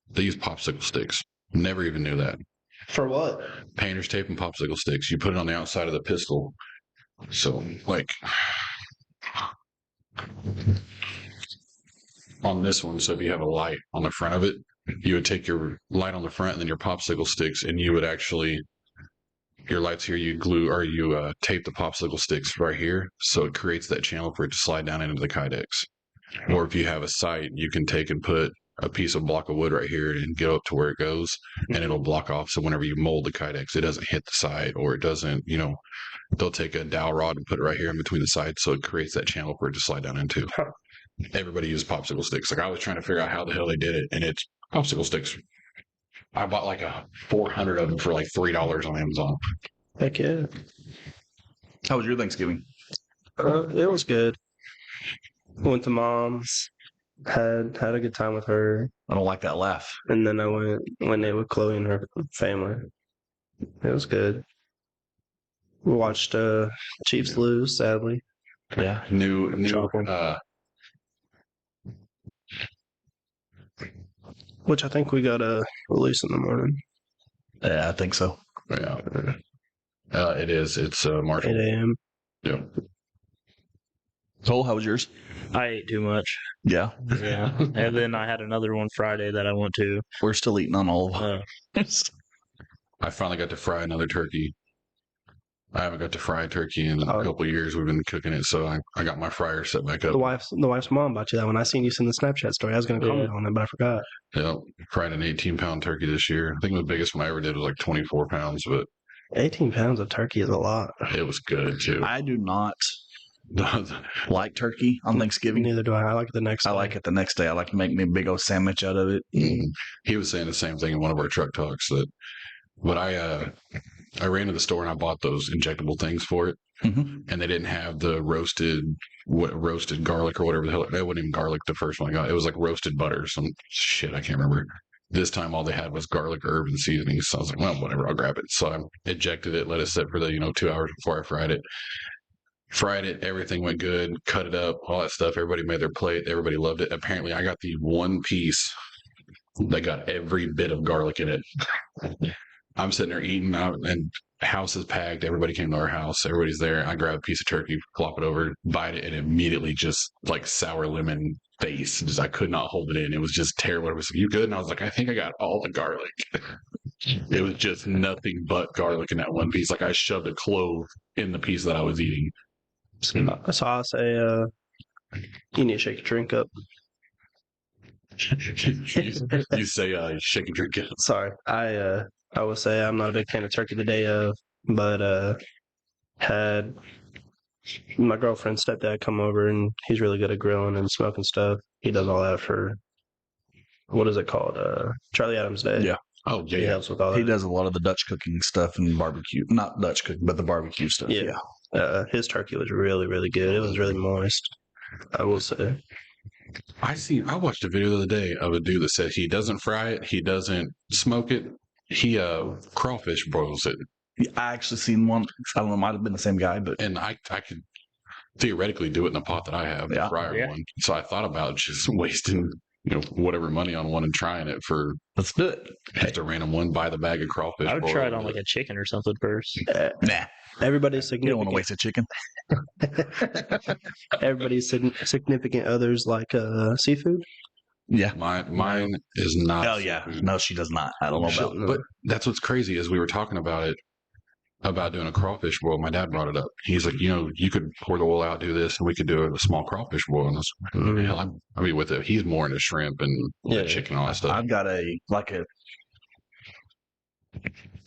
they use popsicle sticks. Never even knew that. For what? Painter's tape and popsicle sticks. You put it on the outside of the pistol. So, like, on this one, so if you have a light on the front of it, you would take your light on the front and then your popsicle sticks, and you would actually, your lights here, you glue or you tape the popsicle sticks right here, so it creates that channel for it to slide down into the Kydex. Or if you have a sight, you can take and put a piece of block of wood right here and get up to where it goes, and it'll block off. So whenever you mold the Kydex, it doesn't hit the side, or it doesn't, they'll take a dowel rod and put it right here in between the sides, so it creates that channel for it to slide down into. Everybody uses popsicle sticks. Like I was trying to figure out how the hell they did it, and it's popsicle sticks. I bought like 400 of them for like $3 on Amazon. Heck yeah. how was your Thanksgiving? It was good. Went to mom's. Had a good time with her, I don't like that laugh. and then I went in with Chloe and her family. It was good. We watched Chiefs lose, sadly. Yeah. New Which I think we got release in the morning. Yeah, I think so. yeah. It is. It's March. 8 a.m. Yeah. Cole, how was yours? I ate too much. Yeah. Yeah. And then I had another one Friday that I went to. We're still eating on all of them. I finally got to fry another turkey. I haven't got to fry a turkey in a Oh. couple of years. We've been cooking it, so I got my fryer set back up. The wife's mom bought you that one. I seen you send the Snapchat story. I was going to comment on it, but I forgot. Yeah, fried an 18-pound turkey this year. I think the biggest one I ever did was like 24 pounds, but 18 pounds of turkey is a lot. it was good too. I do not like turkey on Thanksgiving. Neither do I. I like it the next I day. like it the next day. I like to make me a big old sandwich out of it. He was saying the same thing in one of our truck talks that when I ran to the store and I bought those injectable things for it, Mhm. and they didn't have the roasted garlic or whatever the hell. It wasn't even garlic the first one I got. It was like roasted butter, some shit I can't remember. This time all they had was garlic, herb, and seasonings. So I was like, well, whatever, I'll grab it. So I ejected it, let it sit for the 2 hours before I fried it. Fried it, everything went good, cut it up, all that stuff. Everybody made their plate. Everybody loved it. Apparently, I got the one piece that got every bit of garlic in it. I'm sitting there eating out, and house is packed. Everybody came to our house. Everybody's there. I grab a piece of turkey, flop it over, bite it, and immediately just like sour lemon face. Just I could not hold it in. It was just terrible. It was like, you good? And I was like, I think I got all the garlic. It was just nothing but garlic in that one piece. Like I shoved a clove in the piece that I was eating. So I'll say, you need to shake your drink up. You say shake and drink it. Sorry, I will say I'm not a big fan of turkey the day of, but had my girlfriend's stepdad come over, and he's really good at grilling and smoking stuff. He does all that for what is it called? Charlie Adams Day. Yeah. Oh He yeah. helps with all He that. does a lot of the Dutch cooking stuff and barbecue. Not Dutch cooking, but the barbecue stuff. Yeah. His turkey was really, really good. It was really moist, I will say. I watched a video the other day of a dude that said he doesn't fry it, he doesn't smoke it, he crawfish broils it. Yeah, I actually seen one. I don't know, it might have been the same guy, but And I could theoretically do it in the pot that I have, the Yeah. fryer Yeah. one. So I thought about just wasting, whatever money on one and trying it for let's do it. just a random one, buy the bag of crawfish. I would broil try it it. on like a chicken or something first. Nah, Everybody's you don't want to waste a chicken. Everybody's significant others like seafood. Yeah. Mine is not. Oh yeah. No, she does not. I don't know about. But that's what's crazy is we were talking about it, about doing a crawfish boil. My dad brought it up. He's like, you could pour the oil out, do this, and we could do a small crawfish boil. And I was like, hell, I mean, with it, he's more into shrimp and Yeah. chicken and all that stuff. I've got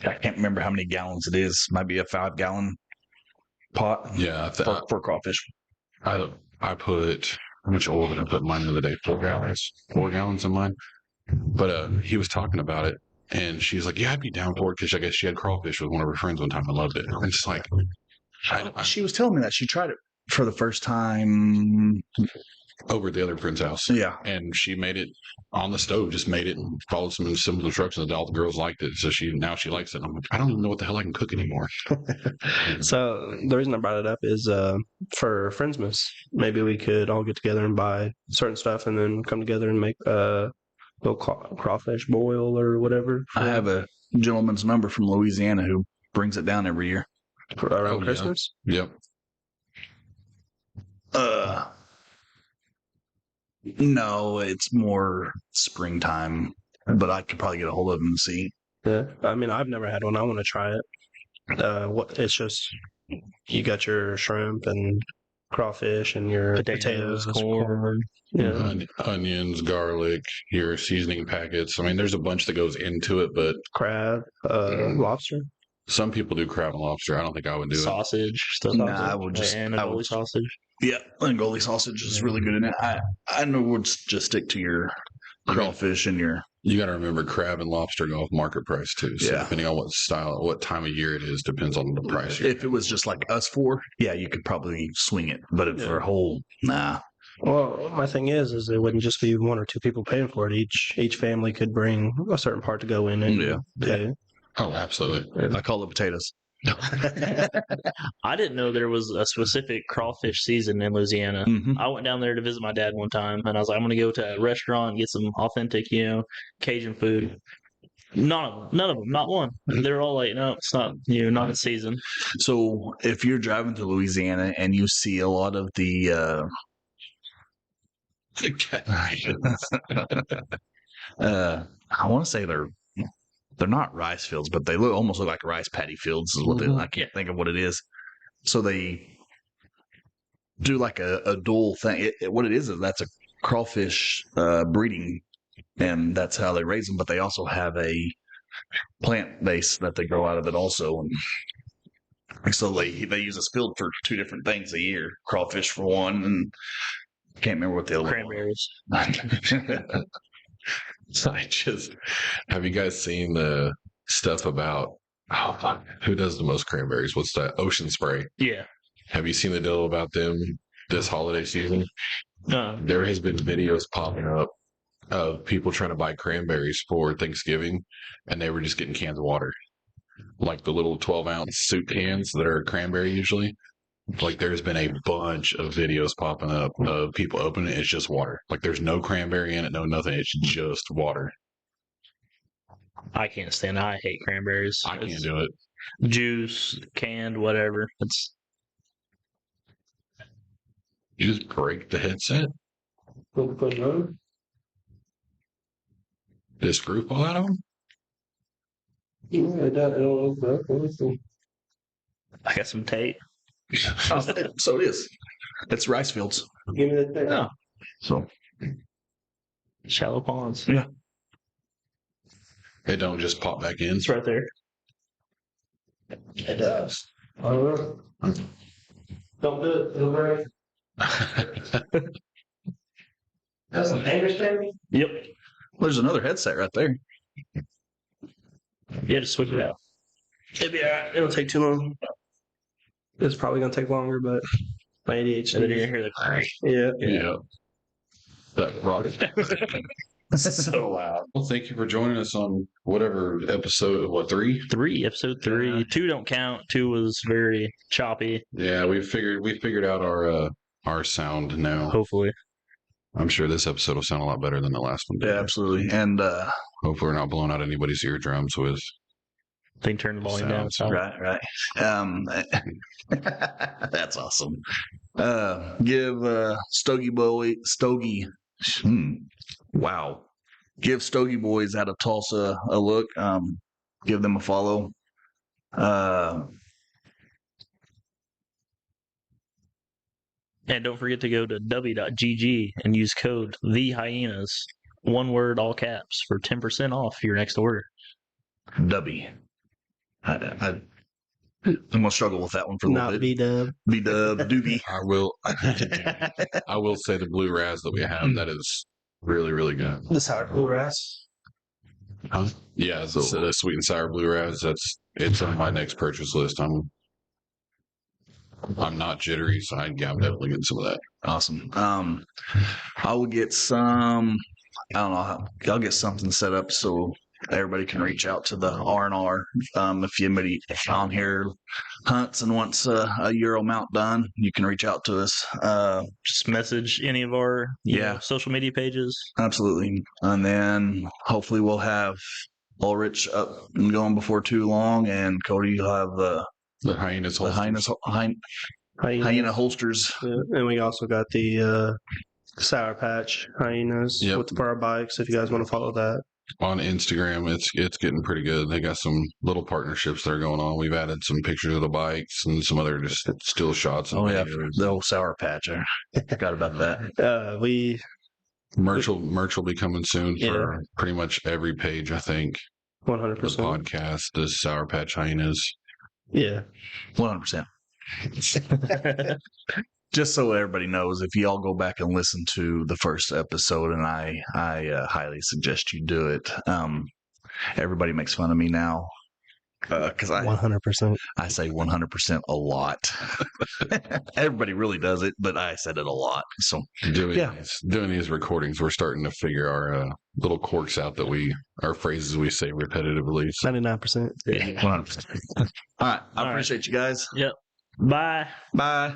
I can't remember how many gallons it is. Might be a 5-gallon pot. Yeah, for crawfish. I put how much oil did I put in mine the other day? 4 gallons. 4 gallons in mine. But he was talking about it, and she's like, "Yeah, I'd be down for it," because I guess she had crawfish with one of her friends one time and loved it. And it's like, She was telling me that she tried it for the first time. over at the other friend's house. Yeah. And she made it on the stove, just made it and followed some simple instructions. And all the girls liked it. So now she likes it. And I'm like, I don't even know what the hell I can cook anymore. So the reason I brought it up is for Friendsmas. Maybe we could all get together and buy certain stuff, and then come together and make a little crawfish boil or whatever. I have a gentleman's number from Louisiana who brings it down every year. for around yeah. Christmas. Yep. No, it's more springtime, but I could probably get a hold of him and see. Yeah, I mean, I've never had one. I want to try it. What it's just you got your shrimp and crawfish and your potatoes, corn. yeah, Onions, garlic, your seasoning packets. I mean, there's a bunch that goes into it, but crab, lobster. some people do crab and lobster. I don't think I would do it. Sausage, stuff Nah, like that. I would just- and I a would- sausage. Yeah, Angoli sausage is really good in it. I know would just stick to your crawfish and your. You got to remember, crab and lobster go off market price too. So Yeah. depending on what time of year it is, depends on the price. If it was just like us four, yeah, you could probably swing it. But if for a whole, nah. Well, my thing is it wouldn't just be one or two people paying for it. Each family could bring a certain part to go in and Yeah. pay. Oh, absolutely. I call it potatoes. I didn't know there was a specific crawfish season in Louisiana. Mhm. I went down there to visit my dad one time, and I was like, I'm going to go to a restaurant and get some authentic, Cajun food. None of them, not one. They're all like, no, it's not, not in season. So if you're driving to Louisiana and you see a lot of the I want to say they're not rice fields, but they almost look like rice paddy fields is what they I can't think of what it is. So they do like a dual thing. What it is that's a crawfish breeding, and that's how they raise them. But they also have a plant base that they grow out of it also. And So they use this field for 2 different things a year: crawfish for one, and can't remember what the other Cranberries. one. I just have you guys seen the stuff about who does the most cranberries? What's that? Ocean Spray. Yeah. Have you seen the deal about them this holiday season? There has been videos popping up of people trying to buy cranberries for Thanksgiving, and they were just getting cans of water, like the little 12-ounce soup cans that are cranberry usually. Like there's been a bunch of videos popping up of people opening it. It's just water. Like there's no cranberry in it, no nothing. It's just water. I can't stand it. I hate cranberries. I can't do it. Juice, canned, whatever. It's You just break the headset. Did the screw fall out of them? I got some tape. So it is. It's rice fields. Give me that thing. Oh. So Shallow ponds. Yeah. It don't just pop back in. It's right there. It does. Don't do it. It'll break. That's some dangerous, baby. Yep. there's another headset right there. Yeah, just switch it out. It'll be all right. It'll take too long. It's probably gonna take longer, but my ADHD. And then you're gonna hear the crack. Yeah. Yeah. That rock. So loud. Well, thank you for joining us on whatever episode, what, 3? Episode 3. Yeah. 2 don't count. 2 was very choppy. Yeah, we figured out our sound now. Hopefully. I'm sure this episode will sound a lot better than the last one did. Yeah, absolutely. And Hopefully we're not blowing out anybody's eardrums with I think turn the volume down. Sound. right. That's awesome. Give Give Stogie Boys out of Tulsa a look. Give them a follow. And don't forget to go to w.gg and use code THEHyenas, one word, all caps, for 10% off your next order. Dubby. I'm gonna struggle with that one for a little Not bit. B-dub. B-dub, doobie. I will say the blue raz that we have, that is really, really good. The sour blue rice. Huh? Yeah, it's the sweet and sour blue raz. It's on my next purchase list. I'm not jittery, so I'm definitely getting some of that. Awesome. I will get some. I don't know. I'll get something set up so everybody can reach out to the R&R. If anybody on here hunts and wants a Euro mount done, you can reach out to us. Just message any of our social media pages. Absolutely. And then hopefully we'll have Ulrich up and going before too long, and Cody will have the Hyenas holsters. Hyena holsters. Yeah. And we also got the Sour Patch Hyenas Yep. for our bikes. If you guys want to follow that. On Instagram, it's getting pretty good. They got some little partnerships that are going on. We've added some pictures of the bikes and some other just still shots. And videos. The old Sour Patch. I forgot about that. Merch will be coming soon for pretty much every page. I think 100%. the podcast, the Sour Patch Hyenas. Yeah. 100%. Just so everybody knows, if y'all go back and listen to the first episode, and I highly suggest you do it. Everybody makes fun of me now because 100%. I say 100% a lot. Everybody really does it, but I said it a lot. So Doing these recordings, we're starting to figure our little quirks out our phrases we say repetitively. 99%. 100%. All right, I appreciate you guys. Yep. Bye. Bye.